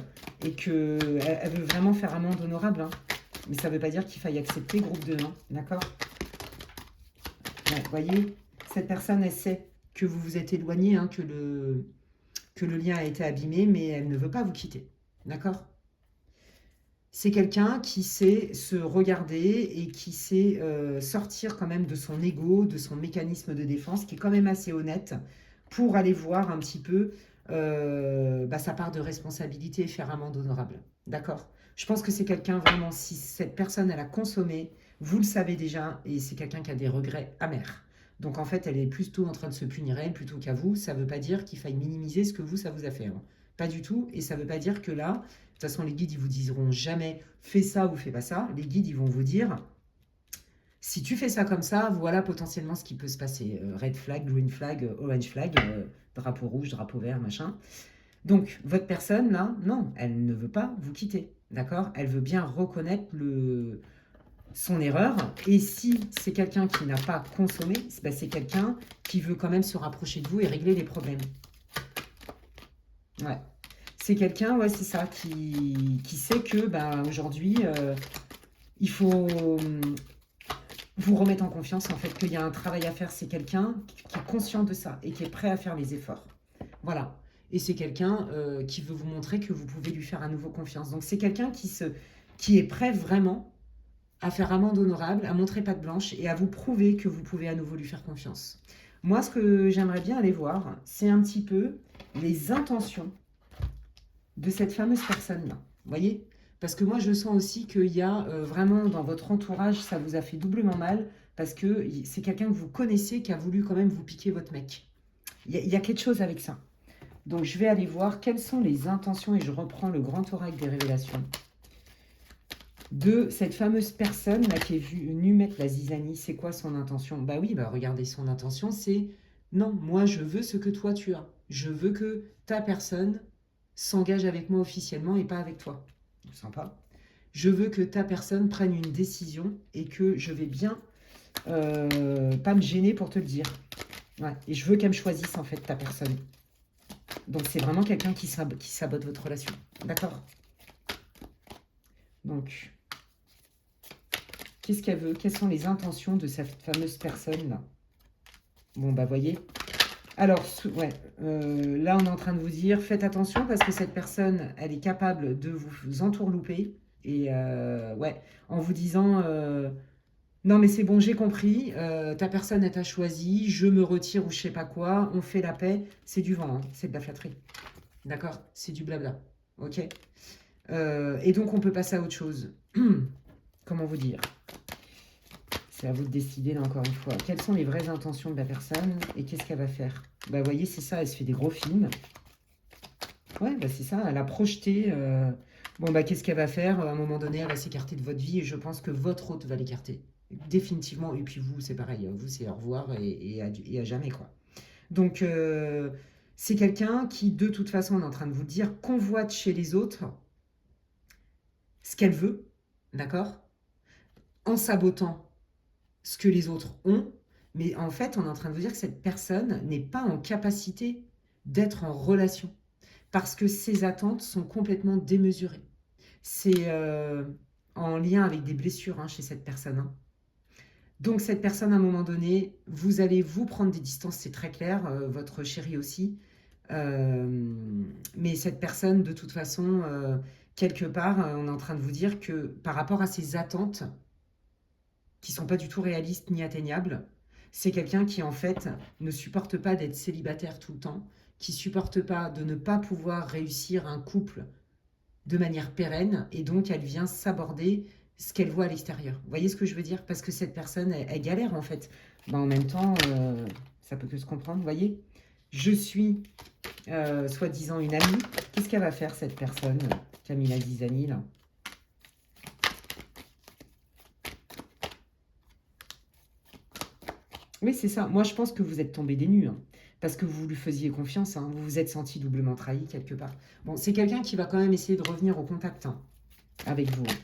et qu'elle elle veut vraiment faire un monde honorable. Hein. Mais ça ne veut pas dire qu'il faille accepter groupe 2, hein, d'accord? Ouais, voyez, cette personne, elle sait que vous vous êtes éloigné, hein, que le lien a été abîmé, mais elle ne veut pas vous quitter, d'accord? C'est quelqu'un qui sait se regarder et qui sait sortir quand même de son ego, de son mécanisme de défense, qui est quand même assez honnête, pour aller voir un petit peu sa part de responsabilité et faire un monde honorable. D'accord? Je pense que c'est quelqu'un vraiment, si cette personne, elle a consommé, vous le savez déjà, et c'est quelqu'un qui a des regrets amers. Donc en fait, elle est plutôt en train de se punir elle plutôt qu'à vous. Ça ne veut pas dire qu'il faille minimiser ce que vous, ça vous a fait. Hein. Pas du tout. Et ça ne veut pas dire que là, de toute façon, les guides, ils vous diront jamais fais ça ou fais pas ça. Les guides, ils vont vous dire si tu fais ça comme ça, voilà potentiellement ce qui peut se passer. Red flag, green flag, orange flag, drapeau rouge, drapeau vert, machin. Donc, votre personne, là, non, elle ne veut pas vous quitter. D'accord? Elle veut bien reconnaître son erreur. Et si c'est quelqu'un qui n'a pas consommé, c'est quelqu'un qui veut quand même se rapprocher de vous et régler les problèmes. Ouais. C'est quelqu'un, ouais, c'est ça, qui sait que aujourd'hui, il faut vous remettre en confiance, en fait, qu'il y a un travail à faire. C'est quelqu'un qui est conscient de ça et qui est prêt à faire les efforts. Voilà. Et c'est quelqu'un qui veut vous montrer que vous pouvez lui faire à nouveau confiance. Donc, c'est quelqu'un qui est prêt vraiment à faire amende honorable, à montrer patte blanche et à vous prouver que vous pouvez à nouveau lui faire confiance. Moi, ce que j'aimerais bien aller voir, c'est un petit peu les intentions de cette fameuse personne-là. Vous voyez? Parce que moi, je sens aussi qu'il y a vraiment dans votre entourage, ça vous a fait doublement mal, parce que c'est quelqu'un que vous connaissez qui a voulu quand même vous piquer votre mec. Il y a quelque chose avec ça. Donc, je vais aller voir quelles sont les intentions, et je reprends le grand oracle des révélations, de cette fameuse personne là qui est venue mettre la zizanie. C'est quoi son intention? Bah oui, bah regardez, son intention, c'est non, moi je veux ce que toi tu as. Je veux que ta personne s'engage avec moi officiellement et pas avec toi. Sympa. Je veux que ta personne prenne une décision et que je vais bien pas me gêner pour te le dire. Ouais. Et je veux qu'elle me choisisse en fait, ta personne. Donc c'est vraiment quelqu'un qui sabote votre relation. D'accord? Donc, qu'est-ce qu'elle veut? Quelles sont les intentions de cette fameuse personne-là? Bon, bah voyez. Alors, ouais, là on est en train de vous dire, faites attention parce que cette personne, elle est capable de vous entourlouper. Et ouais, en vous disant, non mais c'est bon, j'ai compris, ta personne, elle t'a choisi, je me retire ou je sais pas quoi, on fait la paix. C'est du vent, hein, c'est de la flatterie. D'accord? C'est du blabla. Ok? Et donc on peut passer à autre chose. Comment vous dire? C'est à vous de décider, là, encore une fois. Quelles sont les vraies intentions de la personne et qu'est-ce qu'elle va faire? Bah, vous voyez, c'est ça, elle se fait des gros films. Ouais, bah, c'est ça, elle a projeté. Bon, bah, qu'est-ce qu'elle va faire? À un moment donné, elle va s'écarter de votre vie et je pense que votre hôte va l'écarter. Définitivement. Et puis vous, c'est pareil. Vous, c'est au revoir et à jamais, quoi. Donc, c'est quelqu'un qui, de toute façon, on est en train de vous dire, convoite chez les autres ce qu'elle veut, d'accord? En sabotant ce que les autres ont, mais en fait, on est en train de vous dire que cette personne n'est pas en capacité d'être en relation, parce que ses attentes sont complètement démesurées. C'est en lien avec des blessures chez cette personne. Hein. Donc cette personne, à un moment donné, vous allez vous prendre des distances, c'est très clair, votre chéri aussi, mais cette personne, de toute façon, quelque part, on est en train de vous dire que par rapport à ses attentes, qui sont pas du tout réalistes ni atteignables. C'est quelqu'un qui, en fait, ne supporte pas d'être célibataire tout le temps, qui supporte pas de ne pas pouvoir réussir un couple de manière pérenne, et donc elle vient s'aborder ce qu'elle voit à l'extérieur. Vous voyez ce que je veux dire? Parce que cette personne, elle galère, en fait. Ben, en même temps, ça peut que se comprendre, vous voyez? Je suis, soi-disant, une amie. Qu'est-ce qu'elle va faire, cette personne, Camilla Zizani, là? Oui, c'est ça. Moi, je pense que vous êtes tombé des nues, hein, parce que vous lui faisiez confiance, hein, vous vous êtes senti doublement trahi quelque part. Bon, c'est quelqu'un qui va quand même essayer de revenir au contact avec vous. Hein.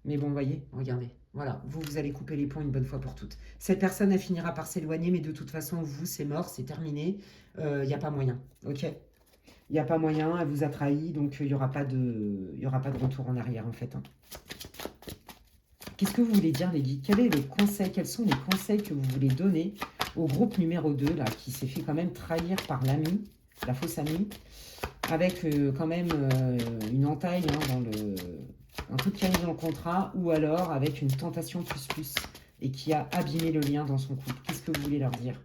Mais bon, voyez, regardez. Voilà, vous allez couper les ponts une bonne fois pour toutes. Cette personne, elle finira par s'éloigner, mais de toute façon, vous, c'est mort, c'est terminé. Il n'y a pas moyen, ok? Il n'y a pas moyen, elle vous a trahi, donc il n'y aura pas de retour en arrière, en fait. Hein. Qu'est-ce que vous voulez dire, les guides? Quels sont les conseils que vous voulez donner au groupe numéro 2, là, qui s'est fait quand même trahir par l'ami, la fausse amie, avec quand même une entaille un truc qui arrive dans le contrat, ou alors avec une tentation plus, et qui a abîmé le lien dans son couple. Qu'est-ce que vous voulez leur dire?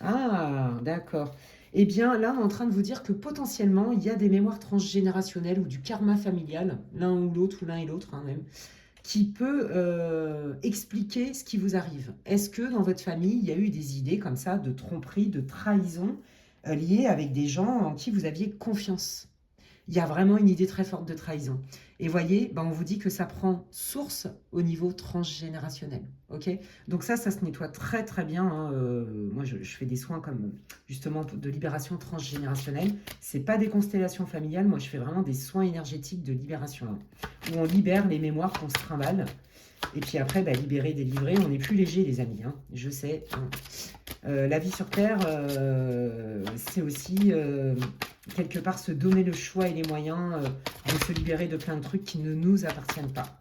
Ah, d'accord. Eh bien, là, on est en train de vous dire que potentiellement, il y a des mémoires transgénérationnelles ou du karma familial, l'un ou l'autre, ou l'un et l'autre, même, qui peut expliquer ce qui vous arrive. Est-ce que dans votre famille, il y a eu des idées comme ça de tromperie, de trahison liées avec des gens en qui vous aviez confiance? Il y a vraiment une idée très forte de trahison. Et voyez, ben on vous dit que ça prend source au niveau transgénérationnel. Ok? Donc ça se nettoie très très bien. Hein. Moi, je fais des soins comme justement de libération transgénérationnelle. C'est pas des constellations familiales. Moi, je fais vraiment des soins énergétiques de libération. Hein, où on libère les mémoires qu'on se trimballe. Et puis après, bah, libérer, délivrer, on est plus léger, les amis. Hein, je sais. Hein. La vie sur Terre, c'est aussi quelque part se donner le choix et les moyens de se libérer de plein de trucs qui ne nous appartiennent pas.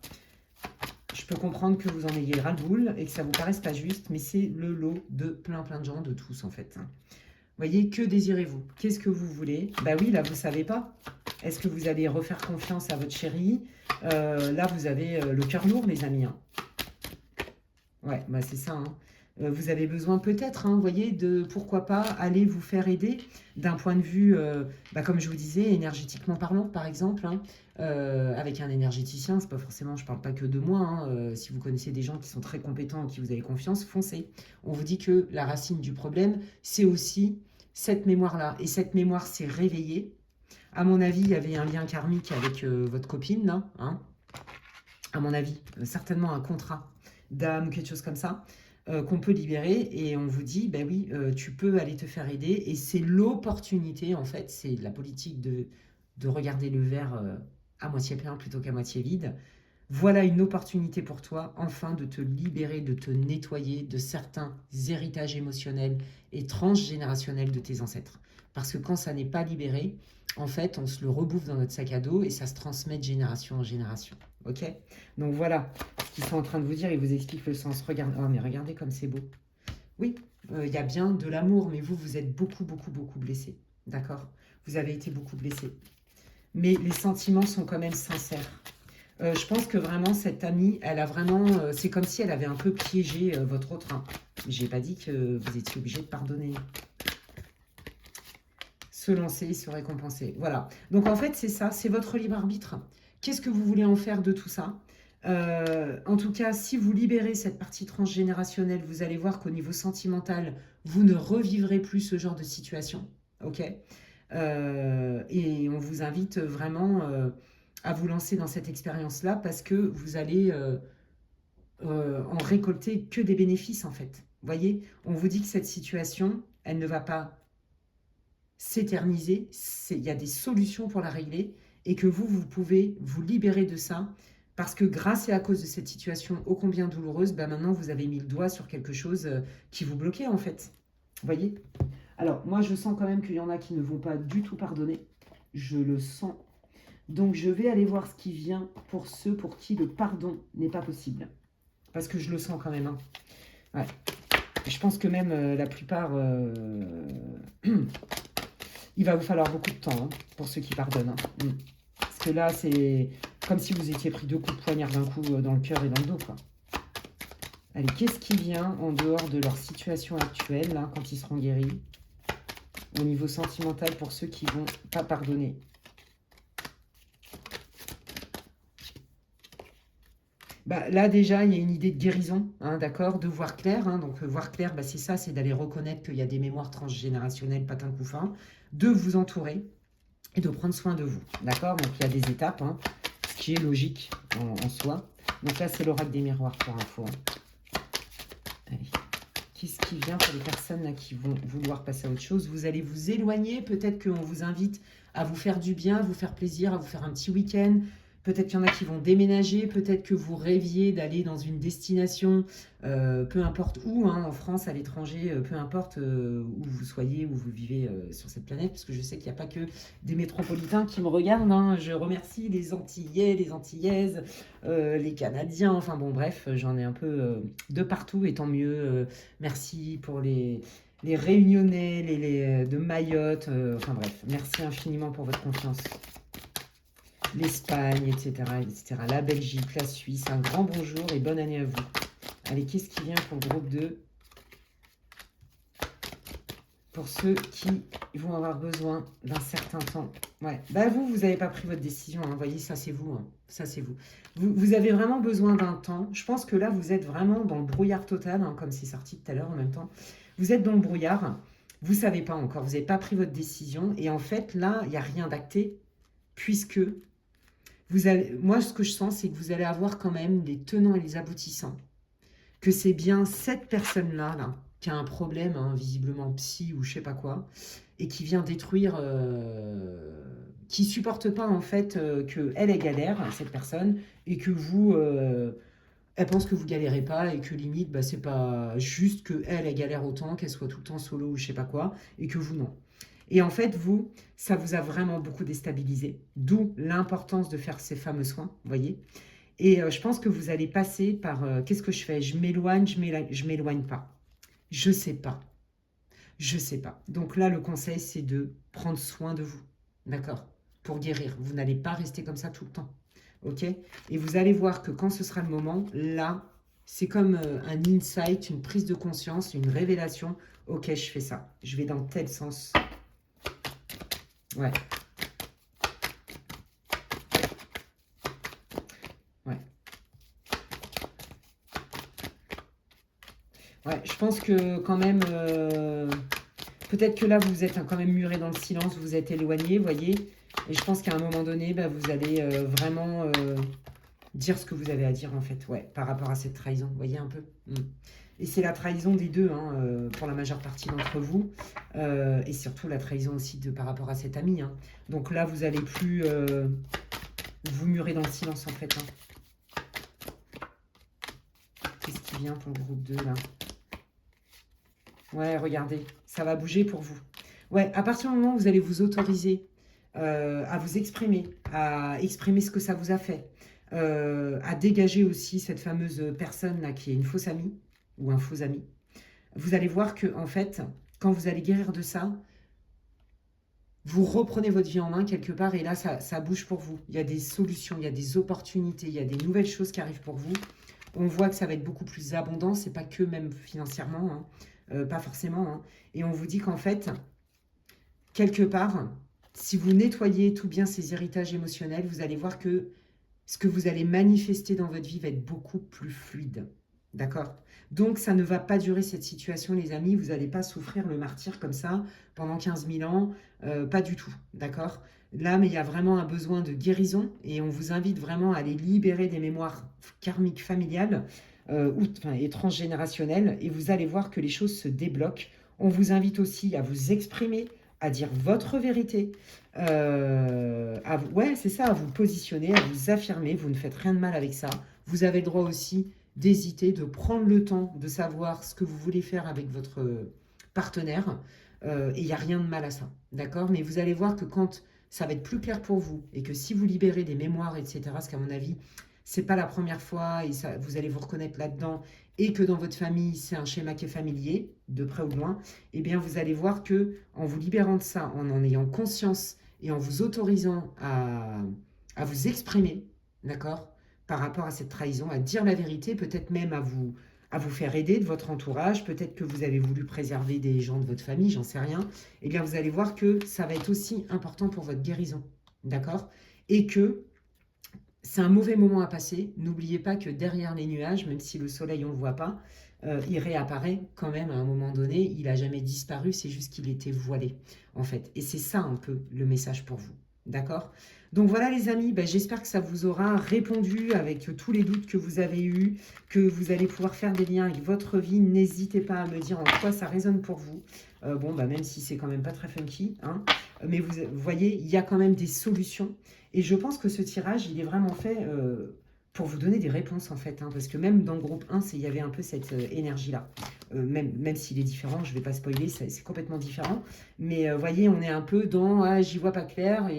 Je peux comprendre que vous en ayez ras-le-boule et que ça vous paraisse pas juste, mais c'est le lot de plein de gens, de tous en fait. Vous voyez, que désirez-vous? Qu'est-ce que vous voulez? Bah oui, là, vous savez pas. Est-ce que vous allez refaire confiance à votre chérie? Là, vous avez le cœur lourd, les amis. Hein. Ouais, bah c'est ça. Hein. Vous avez besoin peut-être, hein, vous voyez, de pourquoi pas aller vous faire aider d'un point de vue, comme je vous disais, énergétiquement parlant, par exemple, hein, avec un énergéticien. C'est pas forcément, je parle pas que de moi, hein, si vous connaissez des gens qui sont très compétents en qui vous avez confiance, foncez. On vous dit que la racine du problème, c'est aussi cette mémoire-là. Et cette mémoire s'est réveillée. À mon avis, il y avait un lien karmique avec votre copine, là, hein. À mon avis, certainement un contrat d'âme, quelque chose comme ça, qu'on peut libérer. Et on vous dit, ben oui, tu peux aller te faire aider. Et c'est l'opportunité, en fait, c'est la politique de regarder le verre à moitié plein plutôt qu'à moitié vide. Voilà une opportunité pour toi, enfin, de te libérer, de te nettoyer de certains héritages émotionnels et transgénérationnels de tes ancêtres. Parce que quand ça n'est pas libéré, en fait, on se le rebouffe dans notre sac à dos et ça se transmet de génération en génération. Ok? Donc voilà ce qu'ils sont en train de vous dire. Ils vous expliquent le sens. Regardez, oh, mais regardez comme c'est beau. Oui, il y a bien de l'amour, mais vous, vous êtes beaucoup, beaucoup, beaucoup blessé. D'accord? Vous avez été beaucoup blessé. Mais les sentiments sont quand même sincères. Je pense que vraiment, cette amie, elle a vraiment... c'est comme si elle avait un peu piégé votre autre. Hein. J'ai pas dit que vous étiez obligé de pardonner. Se lancer, se récompenser. Voilà. Donc en fait, c'est ça, c'est votre libre arbitre. Qu'est-ce que vous voulez en faire de tout ça? En tout cas, si vous libérez cette partie transgénérationnelle, vous allez voir qu'au niveau sentimental, vous ne revivrez plus ce genre de situation. Ok? Et on vous invite vraiment à vous lancer dans cette expérience-là parce que vous allez en récolter que des bénéfices en fait. Vous voyez, on vous dit que cette situation, elle ne va pas s'éterniser, il y a des solutions pour la régler et que vous pouvez vous libérer de ça parce que grâce et à cause de cette situation ô combien douloureuse, maintenant vous avez mis le doigt sur quelque chose qui vous bloquait en fait. Vous voyez? Alors moi je sens quand même qu'il y en a qui ne vont pas du tout pardonner. Je le sens. Donc je vais aller voir ce qui vient pour ceux pour qui le pardon n'est pas possible. Parce que je le sens quand même. Hein. Ouais. Je pense que même la plupart... il va vous falloir beaucoup de temps hein, pour ceux qui pardonnent. Hein. Parce que là, c'est comme si vous étiez pris 2 coups de poignard d'un coup dans le cœur et dans le dos. Quoi. Allez, qu'est-ce qui vient en dehors de leur situation actuelle, là, quand ils seront guéris, au niveau sentimental pour ceux qui ne vont pas pardonner? Là, déjà, il y a une idée de guérison, hein, d'accord, de voir clair. Hein, donc, voir clair, c'est ça, c'est d'aller reconnaître qu'il y a des mémoires transgénérationnelles, pas qu'un coup fin, de vous entourer et de prendre soin de vous, d'accord? Donc, il y a des étapes, hein, ce qui est logique en soi. Donc là, c'est l'oracle des miroirs pour info. Hein. Allez. Qu'est-ce qui vient pour les personnes là, qui vont vouloir passer à autre chose? Vous allez vous éloigner, peut-être qu'on vous invite à vous faire du bien, à vous faire plaisir, à vous faire un petit week-end. Peut-être qu'il y en a qui vont déménager, peut-être que vous rêviez d'aller dans une destination, peu importe où, hein, en France, à l'étranger, peu importe où vous soyez, où vous vivez sur cette planète, parce que je sais qu'il n'y a pas que des métropolitains qui me regardent. Hein. Je remercie les Antillais, les Antillaises, les Canadiens, enfin bon bref, j'en ai un peu de partout et tant mieux. Merci pour les Réunionnais, les de Mayotte, enfin bref, merci infiniment pour votre confiance. L'Espagne, etc., etc. La Belgique, la Suisse, un grand bonjour et bonne année à vous. Allez, qu'est-ce qui vient pour le groupe 2? Pour ceux qui vont avoir besoin d'un certain temps. Ouais, vous n'avez pas pris votre décision, hein. Vous voyez, ça c'est vous, hein. Ça c'est vous. Vous avez vraiment besoin d'un temps. Je pense que là, vous êtes vraiment dans le brouillard total, hein, comme c'est sorti tout à l'heure en même temps. Vous êtes dans le brouillard, vous ne savez pas encore, vous n'avez pas pris votre décision. Et en fait, là, il n'y a rien d'acté, puisque... moi, ce que je sens, c'est que vous allez avoir quand même les tenants et les aboutissants. Que c'est bien cette personne-là là, qui a un problème, hein, visiblement psy ou je sais pas quoi, et qui vient détruire, qui supporte pas en fait qu'elle est galère, cette personne, et que vous, elle pense que vous galérez pas, et que limite, c'est pas juste qu'elle galère autant, qu'elle soit tout le temps solo ou je sais pas quoi, et que vous non. Et en fait, vous, ça vous a vraiment beaucoup déstabilisé. D'où l'importance de faire ces fameux soins, vous voyez. Et je pense que vous allez passer par qu'est-ce que je fais? Je m'éloigne, je m'éloigne pas. Je sais pas. Je sais pas. Donc là, le conseil, c'est de prendre soin de vous. D'accord? Pour guérir. Vous n'allez pas rester comme ça tout le temps. Ok? Et vous allez voir que quand ce sera le moment, là, C'est comme un insight, une prise de conscience, une révélation. Ok, je fais ça. Je vais dans tel sens. Ouais. Ouais. Ouais, je pense que quand même... peut-être que là, vous êtes quand même muré dans le silence, vous êtes éloigné, vous voyez. Et je pense qu'à un moment donné, bah, vous allez vraiment dire ce que vous avez à dire, en fait, ouais, par rapport à cette trahison, vous voyez un peu. Et c'est la trahison des deux, hein, pour la majeure partie d'entre vous. Et surtout la trahison aussi par rapport à cet ami. Hein. Donc là, vous n'allez plus vous murer dans le silence, en fait. Hein. Qu'est-ce qui vient pour le groupe 2, là? Ouais, regardez, ça va bouger pour vous. Ouais, à partir du moment où vous allez vous autoriser à vous exprimer, à exprimer ce que ça vous a fait, à dégager aussi cette fameuse personne-là qui est une fausse amie ou un faux ami, vous allez voir que, en fait, quand vous allez guérir de ça, vous reprenez votre vie en main quelque part et là, ça bouge pour vous. Il y a des solutions, il y a des opportunités, il y a des nouvelles choses qui arrivent pour vous. On voit que ça va être beaucoup plus abondant, c'est pas que même financièrement, hein, pas forcément. Hein. Et on vous dit qu'en fait, quelque part, si vous nettoyez tout bien ces héritages émotionnels, vous allez voir que ce que vous allez manifester dans votre vie va être beaucoup plus fluide. D'accord? Donc, ça ne va pas durer cette situation, les amis. Vous n'allez pas souffrir le martyre comme ça pendant 15 000 ans. Pas du tout. D'accord? Là, mais il y a vraiment un besoin de guérison et on vous invite vraiment à aller libérer des mémoires karmiques familiales et transgénérationnelles et vous allez voir que les choses se débloquent. On vous invite aussi à vous exprimer, à dire votre vérité, ouais, c'est ça, à vous positionner, à vous affirmer. Vous ne faites rien de mal avec ça. Vous avez le droit aussi d'hésiter, de prendre le temps de savoir ce que vous voulez faire avec votre partenaire. Et il n'y a rien de mal à ça, d'accord? Mais vous allez voir que quand ça va être plus clair pour vous et que si vous libérez des mémoires, etc., ce qu'à mon avis, c'est pas la première fois et ça, vous allez vous reconnaître là-dedans et que dans votre famille, c'est un schéma qui est familier, de près ou de loin, eh bien, vous allez voir que en vous libérant de ça, en ayant conscience et en vous autorisant à vous exprimer, d'accord, par rapport à cette trahison, à dire la vérité, peut-être même à vous faire aider de votre entourage, peut-être que vous avez voulu préserver des gens de votre famille, j'en sais rien, eh bien vous allez voir que ça va être aussi important pour votre guérison, d'accord? Et que c'est un mauvais moment à passer. N'oubliez pas que derrière les nuages, même si le soleil on ne le voit pas, il réapparaît quand même à un moment donné. Il n'a jamais disparu, c'est juste qu'il était voilé, en fait. Et c'est ça un peu le message pour vous. D'accord? Donc voilà les amis, ben, j'espère que ça vous aura répondu avec tous les doutes que vous avez eus, que vous allez pouvoir faire des liens avec votre vie. N'hésitez pas à me dire en quoi ça résonne pour vous. Bon, bah, même si c'est quand même pas très funky, hein, mais vous voyez, il y a quand même des solutions. Et je pense que ce tirage, il est vraiment fait pour vous donner des réponses, en fait. Hein, parce que même dans le groupe 1, il y avait un peu cette énergie-là. Même s'il est différent, je ne vais pas spoiler, c'est complètement différent. Mais voyez, on est un peu dans ah, « j'y vois pas clair »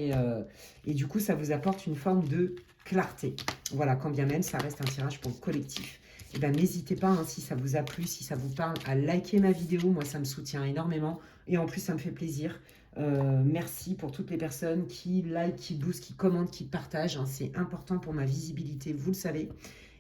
et du coup, ça vous apporte une forme de clarté. Voilà, quand bien même, ça reste un tirage pour le collectif. Et ben, n'hésitez pas, hein, si ça vous a plu, si ça vous parle, à liker ma vidéo. Moi, ça me soutient énormément. Et en plus, ça me fait plaisir. Merci pour toutes les personnes qui like, qui boostent, qui commentent, qui partagent. Hein, c'est important pour ma visibilité, vous le savez.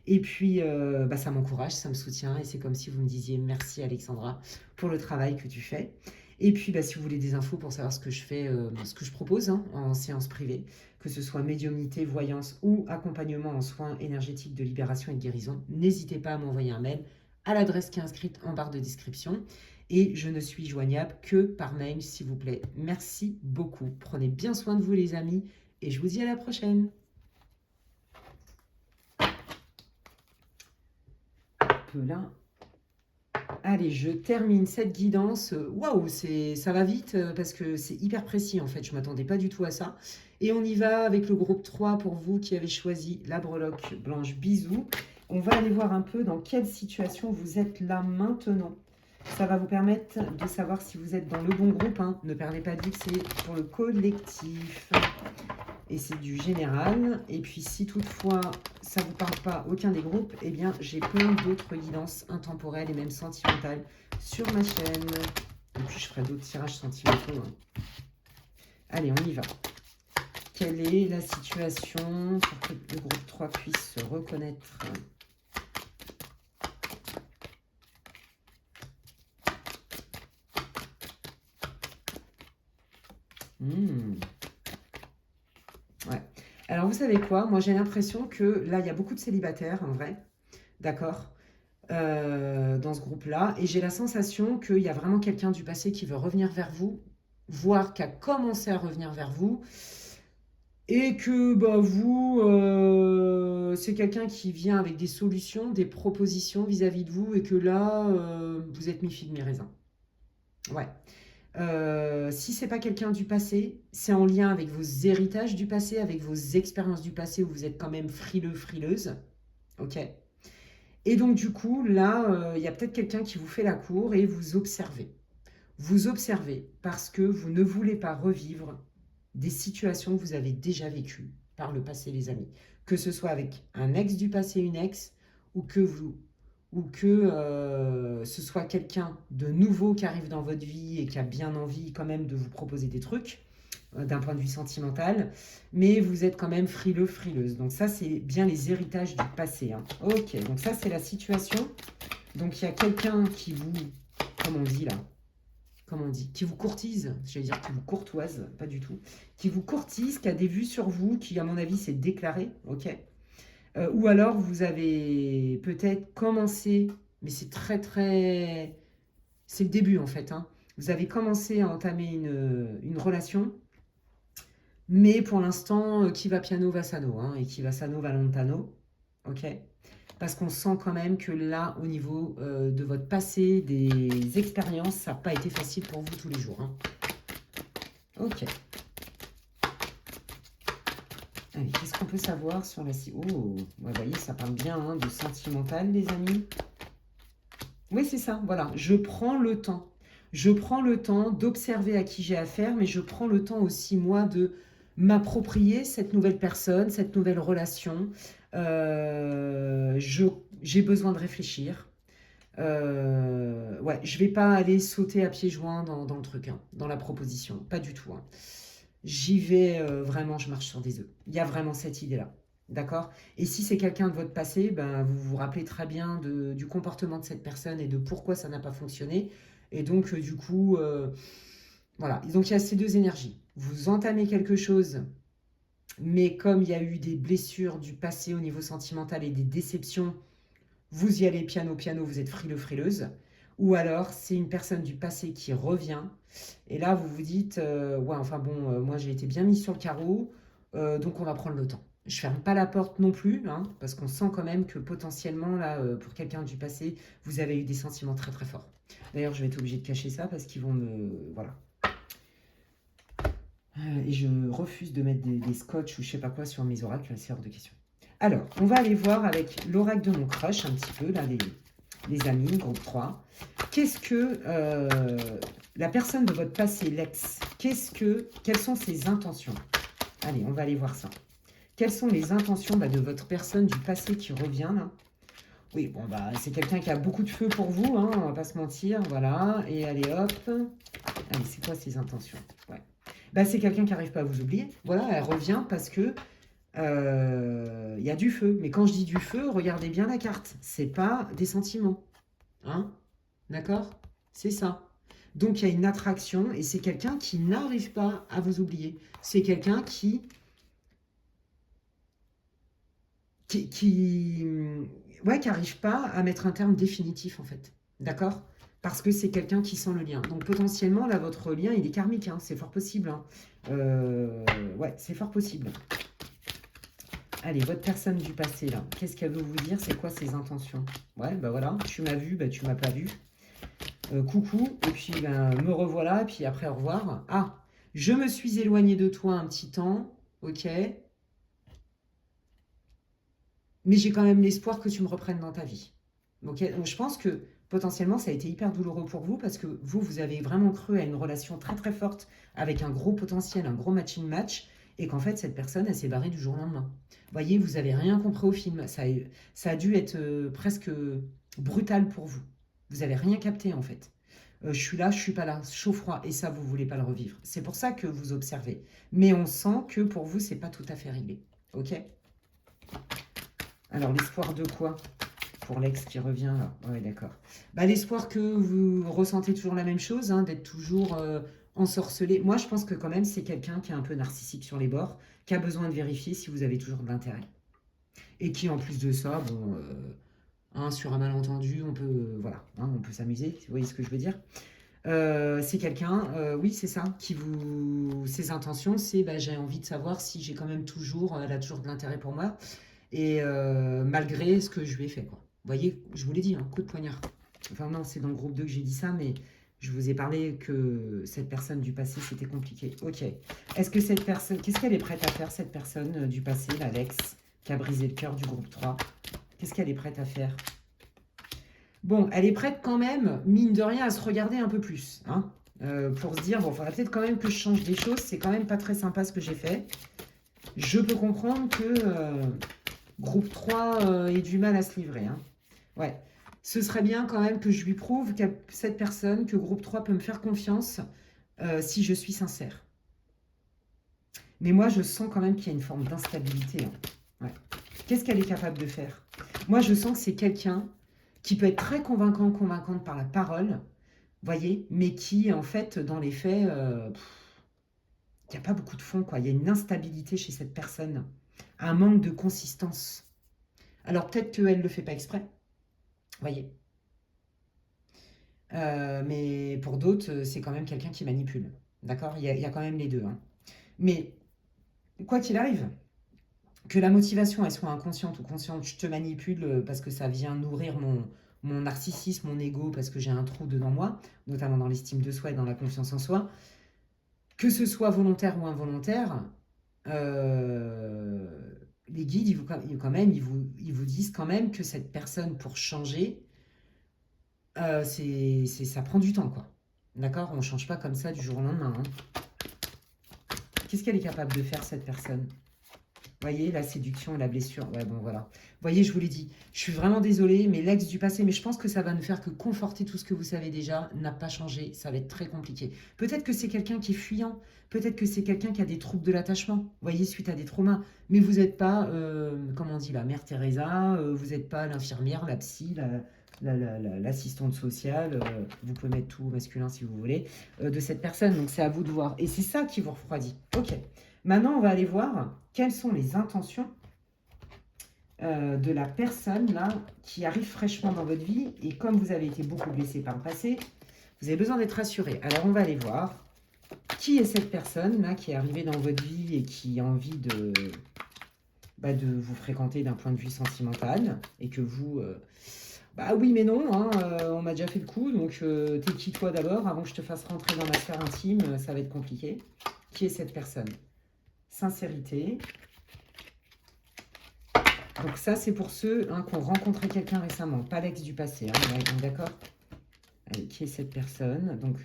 Et puis, bah, ça m'encourage, ça me soutient. Et c'est comme si vous me disiez merci Alexandra pour le travail que tu fais. Et puis, bah, si vous voulez des infos pour savoir ce que je fais, ce que je propose hein, en séance privée, que ce soit médiumnité, voyance ou accompagnement en soins énergétiques de libération et de guérison, n'hésitez pas à m'envoyer un mail à l'adresse qui est inscrite en barre de description. Et je ne suis joignable que par mail, s'il vous plaît. Merci beaucoup. Prenez bien soin de vous, les amis. Et je vous dis à la prochaine. Là. Allez, je termine cette guidance. Waouh, ça va vite parce que c'est hyper précis en fait. Je ne m'attendais pas du tout à ça. Et on y va avec le groupe 3 pour vous qui avez choisi la breloque blanche. Bisous. On va aller voir un peu dans quelle situation vous êtes là maintenant. Ça va vous permettre de savoir si vous êtes dans le bon groupe. Hein. Ne perdez pas de vue que c'est pour le collectif. Et c'est du général. Et puis, si toutefois, ça ne vous parle pas aucun des groupes, eh bien, j'ai plein d'autres guidances intemporelles et même sentimentales sur ma chaîne. Et puis, je ferai d'autres tirages sentimentaux. Hein. Allez, on y va. Quelle est la situation pour que le groupe 3 puisse se reconnaître ? Hmm. Ouais. Alors, vous savez quoi? Moi, j'ai l'impression que là, il y a beaucoup de célibataires, en vrai. D'accord? Dans ce groupe-là. Et j'ai la sensation qu'il y a vraiment quelqu'un du passé qui veut revenir vers vous, voire qui a commencé à revenir vers vous. Et que bah, vous, c'est quelqu'un qui vient avec des solutions, des propositions vis-à-vis de vous. Et que là, vous êtes mi-figue, mi-raisin. Ouais. Si c'est pas quelqu'un du passé, c'est en lien avec vos héritages du passé, avec vos expériences du passé où vous êtes quand même frileux, frileuse. Ok. Et donc du coup, là, il y a peut-être quelqu'un qui vous fait la cour et vous observez. Vous observez parce que vous ne voulez pas revivre des situations que vous avez déjà vécues par le passé, les amis. Que ce soit avec un ex du passé, une ex, ou que vous, ou que ce soit quelqu'un de nouveau qui arrive dans votre vie et qui a bien envie quand même de vous proposer des trucs d'un point de vue sentimental, mais vous êtes quand même frileux, frileuse. Donc ça, c'est bien les héritages du passé. Hein. Ok, donc ça, c'est la situation. Donc il y a quelqu'un qui vous, comme on dit là, comment on dit, qui vous courtise, j'allais dire qui vous courtoise, pas du tout, qui vous courtise, qui a des vues sur vous, qui à mon avis s'est déclaré, ok. Ou alors vous avez peut-être commencé, mais c'est très, c'est le début en fait, hein. Vous avez commencé à entamer une relation, mais pour l'instant, qui va piano va sano, hein, et qui va sano va lontano, ok. Parce qu'on sent quand même que là, au niveau de votre passé, des expériences, ça n'a pas été facile pour vous tous les jours. Hein. Ok. Allez, qu'est-ce qu'on peut savoir sur la... Oh, ouais, vous voyez, ça parle bien hein, de sentimental, les amis. Oui, c'est ça, voilà. Je prends le temps. Je prends le temps d'observer à qui j'ai affaire, mais je prends le temps aussi, moi, de m'approprier cette nouvelle personne, cette nouvelle relation. J'ai besoin de réfléchir. Ouais, je vais pas aller sauter à pieds joints dans le truc, hein, dans la proposition. Pas du tout. Hein. J'y vais vraiment, je marche sur des œufs. Il y a vraiment cette idée-là. D'accord. Et si c'est quelqu'un de votre passé, ben, vous vous rappelez très bien du comportement de cette personne et de pourquoi ça n'a pas fonctionné. Et donc, du coup, voilà. Et donc, il y a ces deux énergies. Vous entamez quelque chose, mais comme il y a eu des blessures du passé au niveau sentimental et des déceptions, vous y allez piano, piano, vous êtes frileux, frileuse. Ou alors, c'est une personne du passé qui revient. Et là, vous vous dites, ouais, enfin bon, moi j'ai été bien mis sur le carreau, donc on va prendre le temps. Je ferme pas la porte non plus, hein, parce qu'on sent quand même que potentiellement, là, pour quelqu'un du passé, vous avez eu des sentiments très très forts. D'ailleurs, je vais être obligée de cacher ça parce qu'ils vont me... Voilà. Et je refuse de mettre des scotch ou je sais pas quoi sur mes oracles, c'est hors de question. Alors, on va aller voir avec l'oracle de mon crush un petit peu, là, les amis, groupe 3. Qu'est-ce que la personne de votre passé, l'ex, quelles sont ses intentions? Allez, on va aller voir ça. Quelles sont les intentions de votre personne du passé qui revient là? Oui, bon, bah, c'est quelqu'un qui a beaucoup de feu pour vous, hein, on va pas se mentir, voilà. Et allez, hop. Allez, c'est quoi ses intentions? Ouais. Bah, c'est quelqu'un qui n'arrive pas à vous oublier. Voilà, elle revient parce que y a du feu. Mais quand je dis du feu, regardez bien la carte. C'est pas des sentiments. Hein? D'accord? C'est ça. Donc il y a une attraction et c'est quelqu'un qui n'arrive pas à vous oublier. C'est quelqu'un qui ouais, qui n'arrive pas à mettre un terme définitif en fait. D'accord? Parce que c'est quelqu'un qui sent le lien. Donc potentiellement, là, votre lien, il est karmique. Hein. C'est fort possible. Hein. Ouais, c'est fort possible. Allez, votre personne du passé, là, qu'est-ce qu'elle veut vous dire? C'est quoi ses intentions? Ouais, bah voilà, tu m'as vu, bah tu m'as pas vu. Coucou, et puis ben, me revoilà, et puis après au revoir. Ah, je me suis éloignée de toi un petit temps, ok, mais j'ai quand même l'espoir que tu me reprennes dans ta vie. Ok, donc je pense que potentiellement ça a été hyper douloureux pour vous parce que vous avez vraiment cru à une relation très très forte avec un gros potentiel, un gros matching match, et qu'en fait cette personne elle s'est barrée du jour au lendemain. Vous voyez, vous avez rien compris au film, ça a dû être presque brutal pour vous. Vous avez rien capté en fait. Je suis là, je suis pas là, chaud-froid, et ça vous voulez pas le revivre. C'est pour ça que vous observez. Mais on sent que pour vous c'est pas tout à fait réglé. Ok? Alors l'espoir de quoi? Pour l'ex qui revient là. Ouais, d'accord. Bah, l'espoir que vous ressentez toujours la même chose, hein, d'être toujours ensorcelé. Moi, je pense que quand même, c'est quelqu'un qui est un peu narcissique sur les bords, qui a besoin de vérifier si vous avez toujours de l'intérêt. Et qui, en plus de ça, bon, sur un malentendu, on peut, voilà, on peut s'amuser, vous voyez ce que je veux dire. C'est quelqu'un, oui, c'est ça, qui vous... Ses intentions, c'est, bah, j'ai envie de savoir si j'ai quand même toujours, elle a toujours de l'intérêt pour moi, et malgré ce que je lui ai fait, quoi. Vous voyez, je vous l'ai dit, coup de poignard. Enfin non, c'est dans le groupe 2 que j'ai dit ça, mais je vous ai parlé que cette personne du passé, c'était compliqué. Ok. Est-ce que cette personne... Qu'est-ce qu'elle est prête à faire, cette personne du passé, l'Alex, qui a brisé le cœur du groupe 3? Qu'est-ce qu'elle est prête à faire? Bon, elle est prête quand même, mine de rien, à se regarder un peu plus. Pour se dire, bon, il faudrait peut-être quand même que je change des choses. C'est quand même pas très sympa ce que j'ai fait. Je peux comprendre que groupe 3 ait du mal à se livrer. Ouais. Ce serait bien quand même que je lui prouve qu'à cette personne, que groupe 3 peut me faire confiance si je suis sincère. Mais moi, je sens quand même qu'il y a une forme d'instabilité. Ouais. Qu'est-ce qu'elle est capable de faire? Moi, je sens que c'est quelqu'un qui peut être très convaincante par la parole, voyez, mais qui, en fait, dans les faits, il n'y a pas beaucoup de fond, quoi. Il y a une instabilité chez cette personne, un manque de consistance. Alors, peut-être qu'elle ne le fait pas exprès, voyez. Mais pour d'autres, c'est quand même quelqu'un qui manipule, d'accord? Il y a quand même les deux. Mais, quoi qu'il arrive, que la motivation, elle soit inconsciente ou consciente, je te manipule parce que ça vient nourrir mon narcissisme, mon ego, parce que j'ai un trou dedans moi, notamment dans l'estime de soi et dans la confiance en soi. Que ce soit volontaire ou involontaire, les guides, ils vous disent quand même que cette personne, pour changer, ça prend du temps, quoi. D'accord? On ne change pas comme ça du jour au lendemain. Qu'est-ce qu'elle est capable de faire, cette personne? Voyez, la séduction et la blessure. Ouais, bon, voilà. Voyez, je vous l'ai dit. Je suis vraiment désolée, mais l'ex du passé, mais je pense que ça va ne faire que conforter tout ce que vous savez déjà, n'a pas changé. Ça va être très compliqué. Peut-être que c'est quelqu'un qui est fuyant. Peut-être que c'est quelqu'un qui a des troubles de l'attachement. Voyez, suite à des traumas. Mais vous n'êtes pas, comment on dit, la mère Teresa. Vous n'êtes pas l'infirmière, la psy, l'assistante sociale. Vous pouvez mettre tout au masculin si vous voulez. De cette personne. Donc, c'est à vous de voir. Et c'est ça qui vous refroidit. Ok. Maintenant, on va aller voir quelles sont les intentions de la personne là qui arrive fraîchement dans votre vie. Et comme vous avez été beaucoup blessé par le passé, vous avez besoin d'être rassuré. Alors, on va aller voir qui est cette personne là qui est arrivée dans votre vie et qui a envie de vous fréquenter d'un point de vue sentimental. Et que vous... bah oui, mais non, on m'a déjà fait le coup. Donc, t'es qui toi d'abord? Avant que je te fasse rentrer dans ma sphère intime, ça va être compliqué. Qui est cette personne? Sincérité. Donc ça, c'est pour ceux qui ont rencontré quelqu'un récemment, pas l'ex du passé. D'accord? Allez, qui est cette personne? Donc,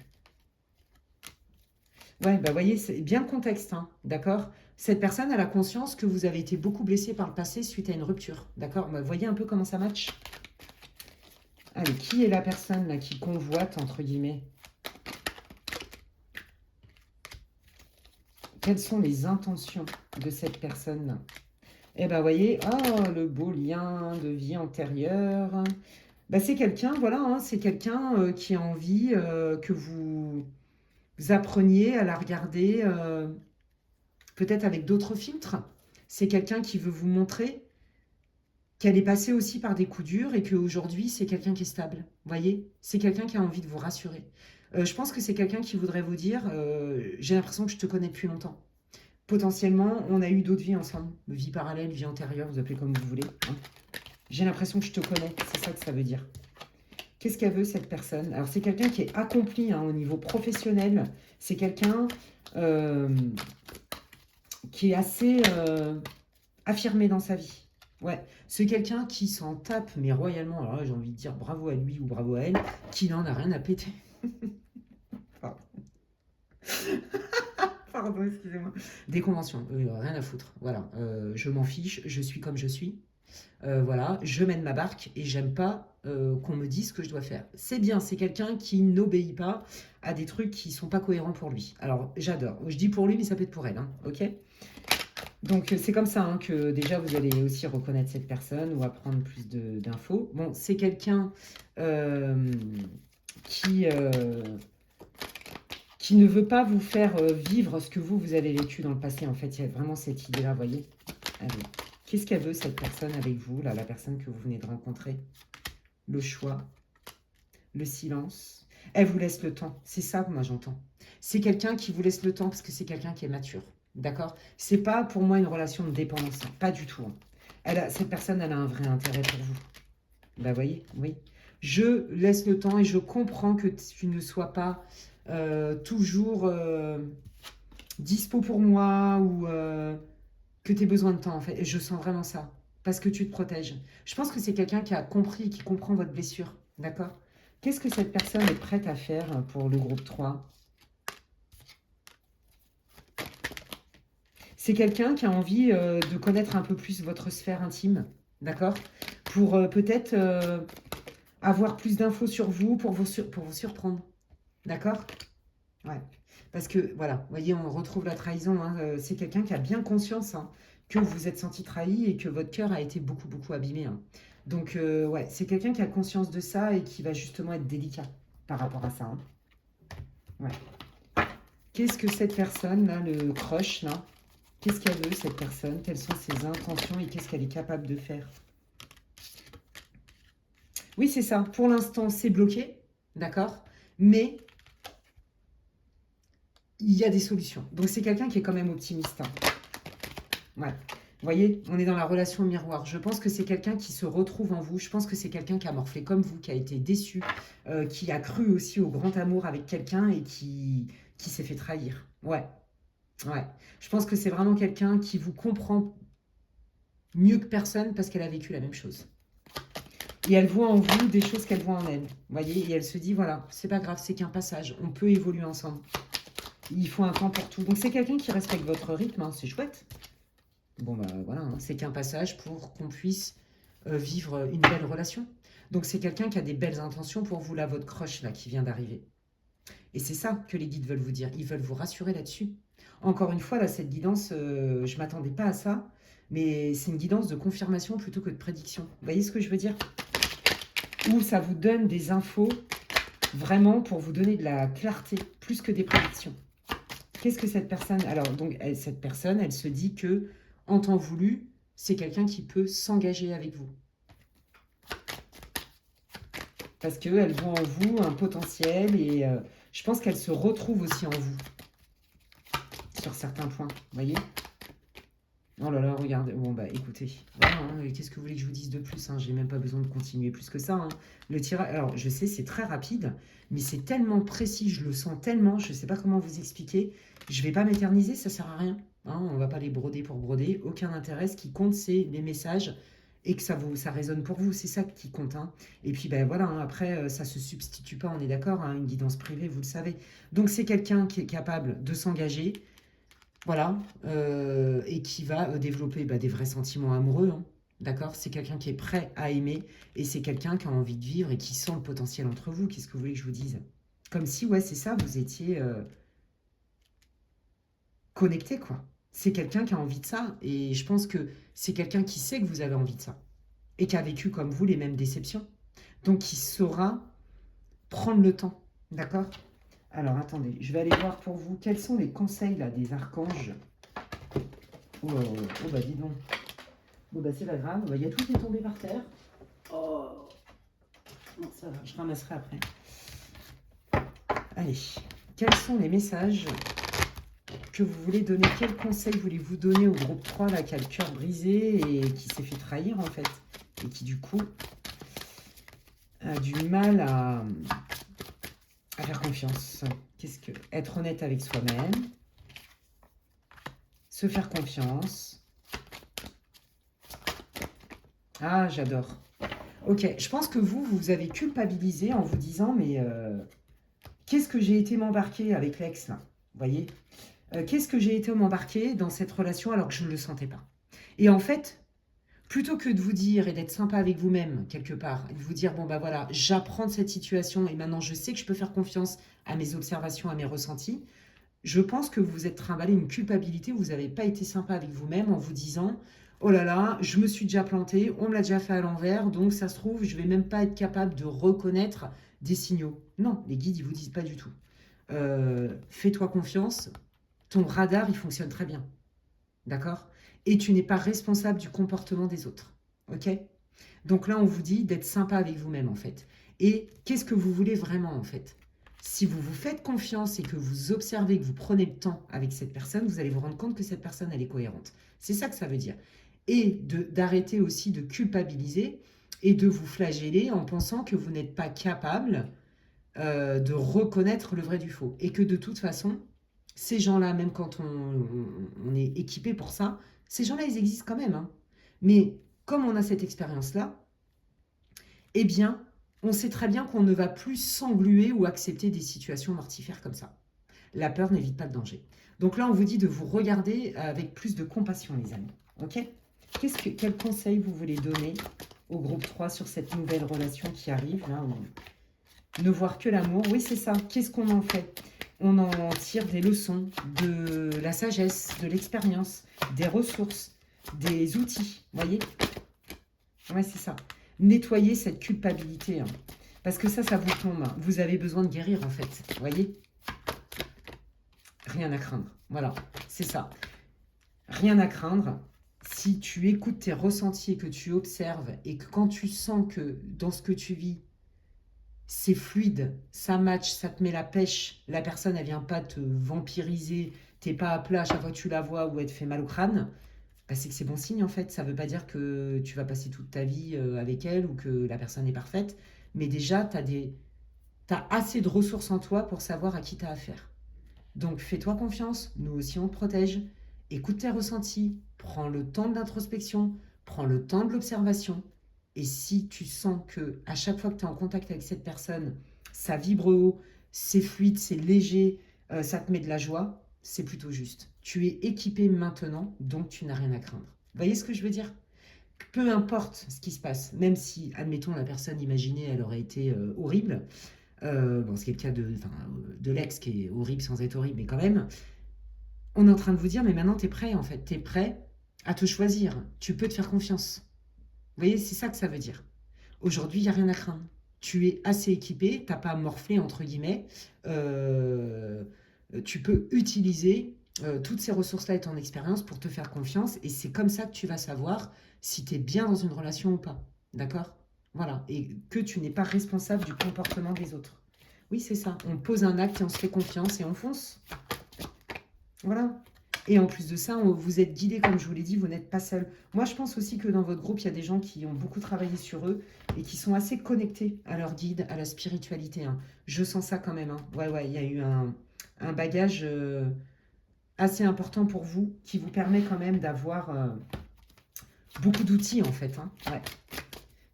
ouais, bah voyez, c'est bien le contexte, d'accord? Cette personne, elle a conscience que vous avez été beaucoup blessé par le passé suite à une rupture, d'accord? Bah, voyez un peu comment ça match. Allez, qui est la personne là qui convoite, entre guillemets? Quelles sont les intentions de cette personne? Eh ben, voyez, oh, le beau lien de vie antérieure. Bah, c'est quelqu'un, voilà, c'est quelqu'un qui a envie que vous appreniez à la regarder peut-être avec d'autres filtres. C'est quelqu'un qui veut vous montrer qu'elle est passée aussi par des coups durs et qu'aujourd'hui, c'est quelqu'un qui est stable. Vous voyez? C'est quelqu'un qui a envie de vous rassurer. Je pense que c'est quelqu'un qui voudrait vous dire j'ai l'impression que je te connais depuis longtemps. Potentiellement, on a eu d'autres vies ensemble. Vie parallèle, vie antérieure, vous appelez comme vous voulez. J'ai l'impression que je te connais. C'est ça que ça veut dire. Qu'est-ce qu'elle veut, cette personne? Alors, c'est quelqu'un qui est accompli au niveau professionnel. C'est quelqu'un qui est assez affirmé dans sa vie. Ouais, c'est quelqu'un qui s'en tape, mais royalement. Alors là, j'ai envie de dire bravo à lui ou bravo à elle, qui n'en a rien à péter. Pardon. Pardon, excusez-moi. Des conventions, rien à foutre. Voilà, je m'en fiche, je suis comme je suis. Voilà, je mène ma barque et j'aime pas qu'on me dise ce que je dois faire. C'est bien, c'est quelqu'un qui n'obéit pas à des trucs qui sont pas cohérents pour lui. Alors, j'adore. Je dis pour lui, mais ça peut être pour elle, ok? Donc, c'est comme ça que déjà, vous allez aussi reconnaître cette personne ou apprendre plus d'infos. Bon, c'est quelqu'un qui qui ne veut pas vous faire vivre ce que vous avez vécu dans le passé. En fait, il y a vraiment cette idée-là, vous voyez. Allez, qu'est-ce qu'elle veut, cette personne, avec vous, là, la personne que vous venez de rencontrer? Le choix, le silence. Elle vous laisse le temps. C'est ça que moi, j'entends. C'est quelqu'un qui vous laisse le temps parce que c'est quelqu'un qui est mature. D'accord? C'est pas, pour moi, une relation de dépendance. Hein, pas du tout. Hein. Cette personne, elle a un vrai intérêt pour vous. Bah, voyez, oui. Je laisse le temps et je comprends que tu ne sois pas toujours dispo pour moi ou que tu aies besoin de temps, en fait. Et je sens vraiment ça. Parce que tu te protèges. Je pense que c'est quelqu'un qui a compris et qui comprend votre blessure. D'accord? Qu'est-ce que cette personne est prête à faire pour le groupe 3? C'est quelqu'un qui a envie de connaître un peu plus votre sphère intime. D'accord? Pour peut-être avoir plus d'infos sur vous, pour vous surprendre. D'accord? Ouais. Parce que, voilà, vous voyez, on retrouve la trahison. Hein. C'est quelqu'un qui a bien conscience que vous vous êtes senti trahi et que votre cœur a été beaucoup, beaucoup abîmé. Hein. Donc, ouais, c'est quelqu'un qui a conscience de ça et qui va justement être délicat par rapport à ça. Hein. Ouais. Qu'est-ce que cette personne, là, le crush, là, qu'est-ce qu'elle veut, cette personne? Quelles sont ses intentions et qu'est-ce qu'elle est capable de faire? Oui, c'est ça. Pour l'instant, c'est bloqué, d'accord? Mais il y a des solutions. Donc, c'est quelqu'un qui est quand même optimiste. Hein. Ouais. Vous voyez, on est dans la relation miroir. Je pense que c'est quelqu'un qui se retrouve en vous. Je pense que c'est quelqu'un qui a morflé comme vous, qui a été déçu, qui a cru aussi au grand amour avec quelqu'un et qui s'est fait trahir. Ouais, ouais. Je pense que c'est vraiment quelqu'un qui vous comprend mieux que personne parce qu'elle a vécu la même chose. Et elle voit en vous des choses qu'elle voit en elle. Vous voyez, et elle se dit, voilà, c'est pas grave, c'est qu'un passage. On peut évoluer ensemble. Il faut un temps pour tout. Donc c'est quelqu'un qui respecte votre rythme, hein, c'est chouette. Bon, bah voilà, hein, c'est qu'un passage pour qu'on puisse vivre une belle relation. Donc c'est quelqu'un qui a des belles intentions pour vous, là, votre crush, là, qui vient d'arriver. Et c'est ça que les guides veulent vous dire. Ils veulent vous rassurer là-dessus. Encore une fois, là, cette guidance, je ne m'attendais pas à ça, mais c'est une guidance de confirmation plutôt que de prédiction. Vous voyez ce que je veux dire? Où ça vous donne des infos vraiment pour vous donner de la clarté, plus que des prédictions. Qu'est-ce que cette personne... Alors, donc, cette personne, elle se dit que, en temps voulu, c'est quelqu'un qui peut s'engager avec vous. Parce qu'elle voit en vous un potentiel et je pense qu'elle se retrouve aussi en vous. Sur certains points, vous voyez? Oh là là, regardez. Bon, bah écoutez, voilà, hein, qu'est-ce que vous voulez que je vous dise de plus? J'ai même pas besoin de continuer plus que ça. Hein. Le tirage, alors je sais, c'est très rapide, mais c'est tellement précis, je le sens tellement, je sais pas comment vous expliquer. Je vais pas m'éterniser, ça sert à rien. Hein, on va pas les broder pour broder, aucun intérêt. Ce qui compte, c'est les messages et que ça résonne pour vous, c'est ça qui compte. Hein. Et puis, ben voilà, hein, après, ça se substitue pas, on est d'accord, hein, une guidance privée, vous le savez. Donc, c'est quelqu'un qui est capable de s'engager. Voilà, et qui va développer des vrais sentiments amoureux, hein, d'accord? C'est quelqu'un qui est prêt à aimer et c'est quelqu'un qui a envie de vivre et qui sent le potentiel entre vous. Qu'est-ce que vous voulez que je vous dise? Comme si, ouais, c'est ça, vous étiez connecté, quoi. C'est quelqu'un qui a envie de ça et je pense que c'est quelqu'un qui sait que vous avez envie de ça et qui a vécu comme vous les mêmes déceptions. Donc, qui saura prendre le temps, d'accord? Alors, attendez, je vais aller voir pour vous quels sont les conseils là, des archanges. Oh, oh bah dis donc. Bon bah c'est pas grave, il y a tout qui est tombé par terre. Oh, non, ça va, je ramasserai après. Allez, quels sont les messages que vous voulez donner? Quels conseils voulez-vous donner au groupe 3 là, qui a le cœur brisé et qui s'est fait trahir en fait? Et qui du coup a du mal à faire confiance. Qu'est-ce que... Être honnête avec soi-même. Se faire confiance. Ah, j'adore. Ok, je pense que vous avez culpabilisé en vous disant, mais qu'est-ce que j'ai été m'embarquer avec l'ex, là? Vous voyez? Qu'est-ce que j'ai été m'embarquer dans cette relation alors que je ne le sentais pas? Et en fait, plutôt que de vous dire et d'être sympa avec vous-même, quelque part, et de vous dire, bon, bah voilà, j'apprends de cette situation et maintenant je sais que je peux faire confiance à mes observations, à mes ressentis, je pense que vous êtes trimballé une culpabilité où vous n'avez pas été sympa avec vous-même en vous disant, oh là là, je me suis déjà planté, on me l'a déjà fait à l'envers, donc ça se trouve, je ne vais même pas être capable de reconnaître des signaux. Non, les guides, ils vous disent pas du tout. fais-toi confiance, ton radar, il fonctionne très bien. D'accord? Et tu n'es pas responsable du comportement des autres. Ok? Donc là, on vous dit d'être sympa avec vous-même, en fait. Et qu'est-ce que vous voulez vraiment, en fait? Si vous vous faites confiance et que vous observez, que vous prenez le temps avec cette personne, vous allez vous rendre compte que cette personne, elle est cohérente. C'est ça que ça veut dire. Et d'arrêter aussi de culpabiliser et de vous flageller en pensant que vous n'êtes pas capable de reconnaître le vrai du faux. Et que de toute façon, ces gens-là, même quand on est équipé pour ça, ces gens-là, ils existent quand même. Hein. Mais comme on a cette expérience-là, eh bien, on sait très bien qu'on ne va plus s'engluer ou accepter des situations mortifères comme ça. La peur n'évite pas le danger. Donc là, on vous dit de vous regarder avec plus de compassion, les amis. Ok? Quel conseil vous voulez donner au groupe 3 sur cette nouvelle relation qui arrive là, ne voir que l'amour, oui c'est ça. Qu'est-ce qu'on en fait? On en tire des leçons, de la sagesse, de l'expérience, des ressources, des outils, voyez? Ouais, c'est ça. Nettoyer cette culpabilité, hein. Parce que ça vous tombe. Hein. Vous avez besoin de guérir, en fait, voyez? Rien à craindre, voilà, c'est ça. Rien à craindre. Si tu écoutes tes ressentis et que tu observes, et que quand tu sens que dans ce que tu vis, c'est fluide, ça match, ça te met la pêche, la personne, elle vient pas te vampiriser, t'es pas à plat à chaque fois que tu la vois ou elle te fait mal au crâne, bah c'est que c'est bon signe en fait. Ça veut pas dire que tu vas passer toute ta vie avec elle ou que la personne est parfaite, mais déjà, t'as assez de ressources en toi pour savoir à qui t'as affaire. Donc fais-toi confiance, nous aussi on te protège, écoute tes ressentis, prends le temps de l'introspection, prends le temps de l'observation, et si tu sens que à chaque fois que tu es en contact avec cette personne, ça vibre haut, c'est fluide, c'est léger, ça te met de la joie, c'est plutôt juste. Tu es équipé maintenant, donc tu n'as rien à craindre. Vous voyez ce que je veux dire? Peu importe ce qui se passe, même si, admettons, la personne imaginée, elle aurait été horrible, bon, ce qui est le cas de l'ex qui est horrible sans être horrible, mais quand même, on est en train de vous dire, mais maintenant tu es prêt en fait, tu es prêt à te choisir, tu peux te faire confiance. Vous voyez, c'est ça que ça veut dire. Aujourd'hui, il n'y a rien à craindre. Tu es assez équipé, tu n'as pas morflé entre guillemets, euh, tu peux utiliser toutes ces ressources-là et ton expérience pour te faire confiance, et c'est comme ça que tu vas savoir si tu es bien dans une relation ou pas. D'accord? Voilà. Et que tu n'es pas responsable du comportement des autres. Oui, c'est ça. On pose un acte et on se fait confiance et on fonce. Voilà. Et en plus de ça, vous êtes guidé, comme je vous l'ai dit, vous n'êtes pas seul. Moi, je pense aussi que dans votre groupe, il y a des gens qui ont beaucoup travaillé sur eux et qui sont assez connectés à leur guide, à la spiritualité. Hein. Je sens ça quand même. Hein. Ouais, il y a eu un bagage assez important pour vous qui vous permet quand même d'avoir beaucoup d'outils, en fait. Hein. Ouais.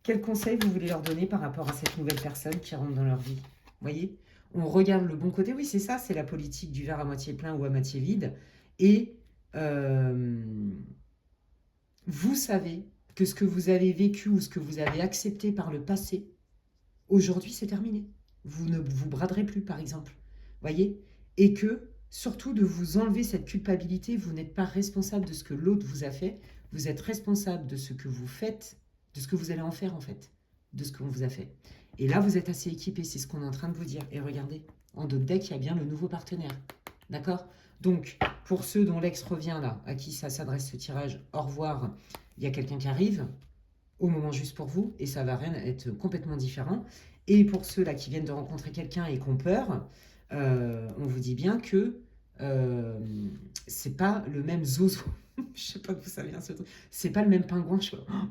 Quel conseil vous voulez leur donner par rapport à cette nouvelle personne qui rentre dans leur vie? Vous voyez? On regarde le bon côté. Oui, c'est ça, c'est la politique du verre à moitié plein ou à moitié vide. Et vous savez que ce que vous avez vécu ou ce que vous avez accepté par le passé, aujourd'hui, c'est terminé. Vous ne vous braderez plus, par exemple. Voyez? Et que, surtout, de vous enlever cette culpabilité, vous n'êtes pas responsable de ce que l'autre vous a fait, vous êtes responsable de ce que vous faites, de ce que vous allez en faire, en fait, de ce qu'on vous a fait. Et là, vous êtes assez équipé, c'est ce qu'on est en train de vous dire. Et regardez, en dos de deck, il y a bien le nouveau partenaire. D'accord? Donc, pour ceux dont l'ex revient là, à qui ça s'adresse ce tirage, au revoir, il y a quelqu'un qui arrive au moment juste pour vous, et ça va rien être complètement différent. Et pour ceux-là qui viennent de rencontrer quelqu'un et qui ont peur, on vous dit bien que euh, c'est pas le même zozo. Je sais pas d'où ça vient ce truc. C'est pas le même pingouin.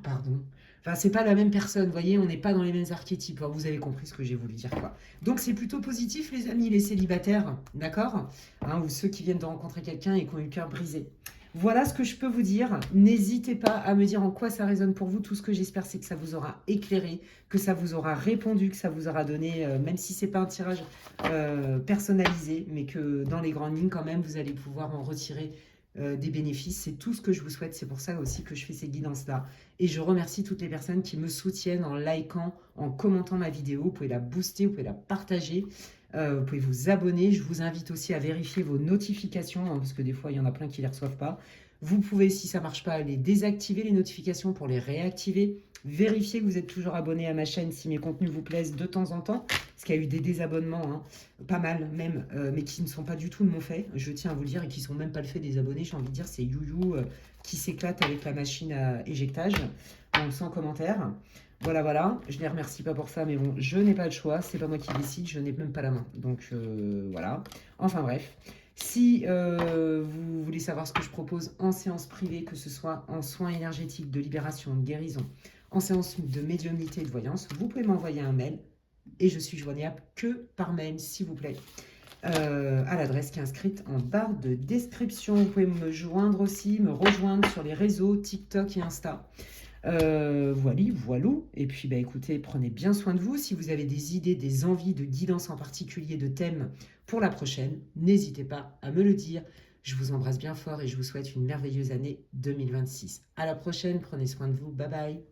Pardon. Enfin, c'est pas la même personne, vous voyez, on n'est pas dans les mêmes archétypes. Enfin, vous avez compris ce que j'ai voulu dire, quoi. Donc, c'est plutôt positif, les amis, les célibataires, d'accord, hein, ou ceux qui viennent de rencontrer quelqu'un et qui ont eu le cœur brisé. Voilà ce que je peux vous dire. N'hésitez pas à me dire en quoi ça résonne pour vous. Tout ce que j'espère, c'est que ça vous aura éclairé, que ça vous aura répondu, que ça vous aura donné, même si c'est pas un tirage personnalisé, mais que dans les grandes lignes, quand même, vous allez pouvoir en retirer des bénéfices. C'est tout ce que je vous souhaite. C'est pour ça aussi que je fais ces guidances-là. Et je remercie toutes les personnes qui me soutiennent en likant, en commentant ma vidéo. Vous pouvez la booster, vous pouvez la partager. Vous pouvez vous abonner. Je vous invite aussi à vérifier vos notifications, hein, parce que des fois, il y en a plein qui ne les reçoivent pas. Vous pouvez, si ça ne marche pas, les désactiver, les notifications, pour les réactiver. Vérifiez que vous êtes toujours abonné à ma chaîne si mes contenus vous plaisent de temps en temps, parce qu'il y a eu des désabonnements, hein, pas mal même, mais qui ne sont pas du tout de mon fait, je tiens à vous le dire, et qui ne sont même pas le fait des abonnés, j'ai envie de dire, c'est Youyou qui s'éclate avec la machine à éjectage, sans commentaire. Voilà, voilà, je ne les remercie pas pour ça, mais bon, je n'ai pas de choix, c'est pas moi qui décide, je n'ai même pas la main. Donc voilà, enfin bref. Si vous voulez savoir ce que je propose en séance privée, que ce soit en soins énergétiques, de libération, de guérison, en séance de médiumnité et de voyance, vous pouvez m'envoyer un mail et je suis joignable que par mail, s'il vous plaît, à l'adresse qui est inscrite en barre de description. Vous pouvez me joindre aussi, me rejoindre sur les réseaux TikTok et Insta. Voilà. Et puis, bah, écoutez, prenez bien soin de vous. Si vous avez des idées, des envies de guidance en particulier, de thèmes pour la prochaine, n'hésitez pas à me le dire. Je vous embrasse bien fort et je vous souhaite une merveilleuse année 2026. À la prochaine, prenez soin de vous. Bye bye.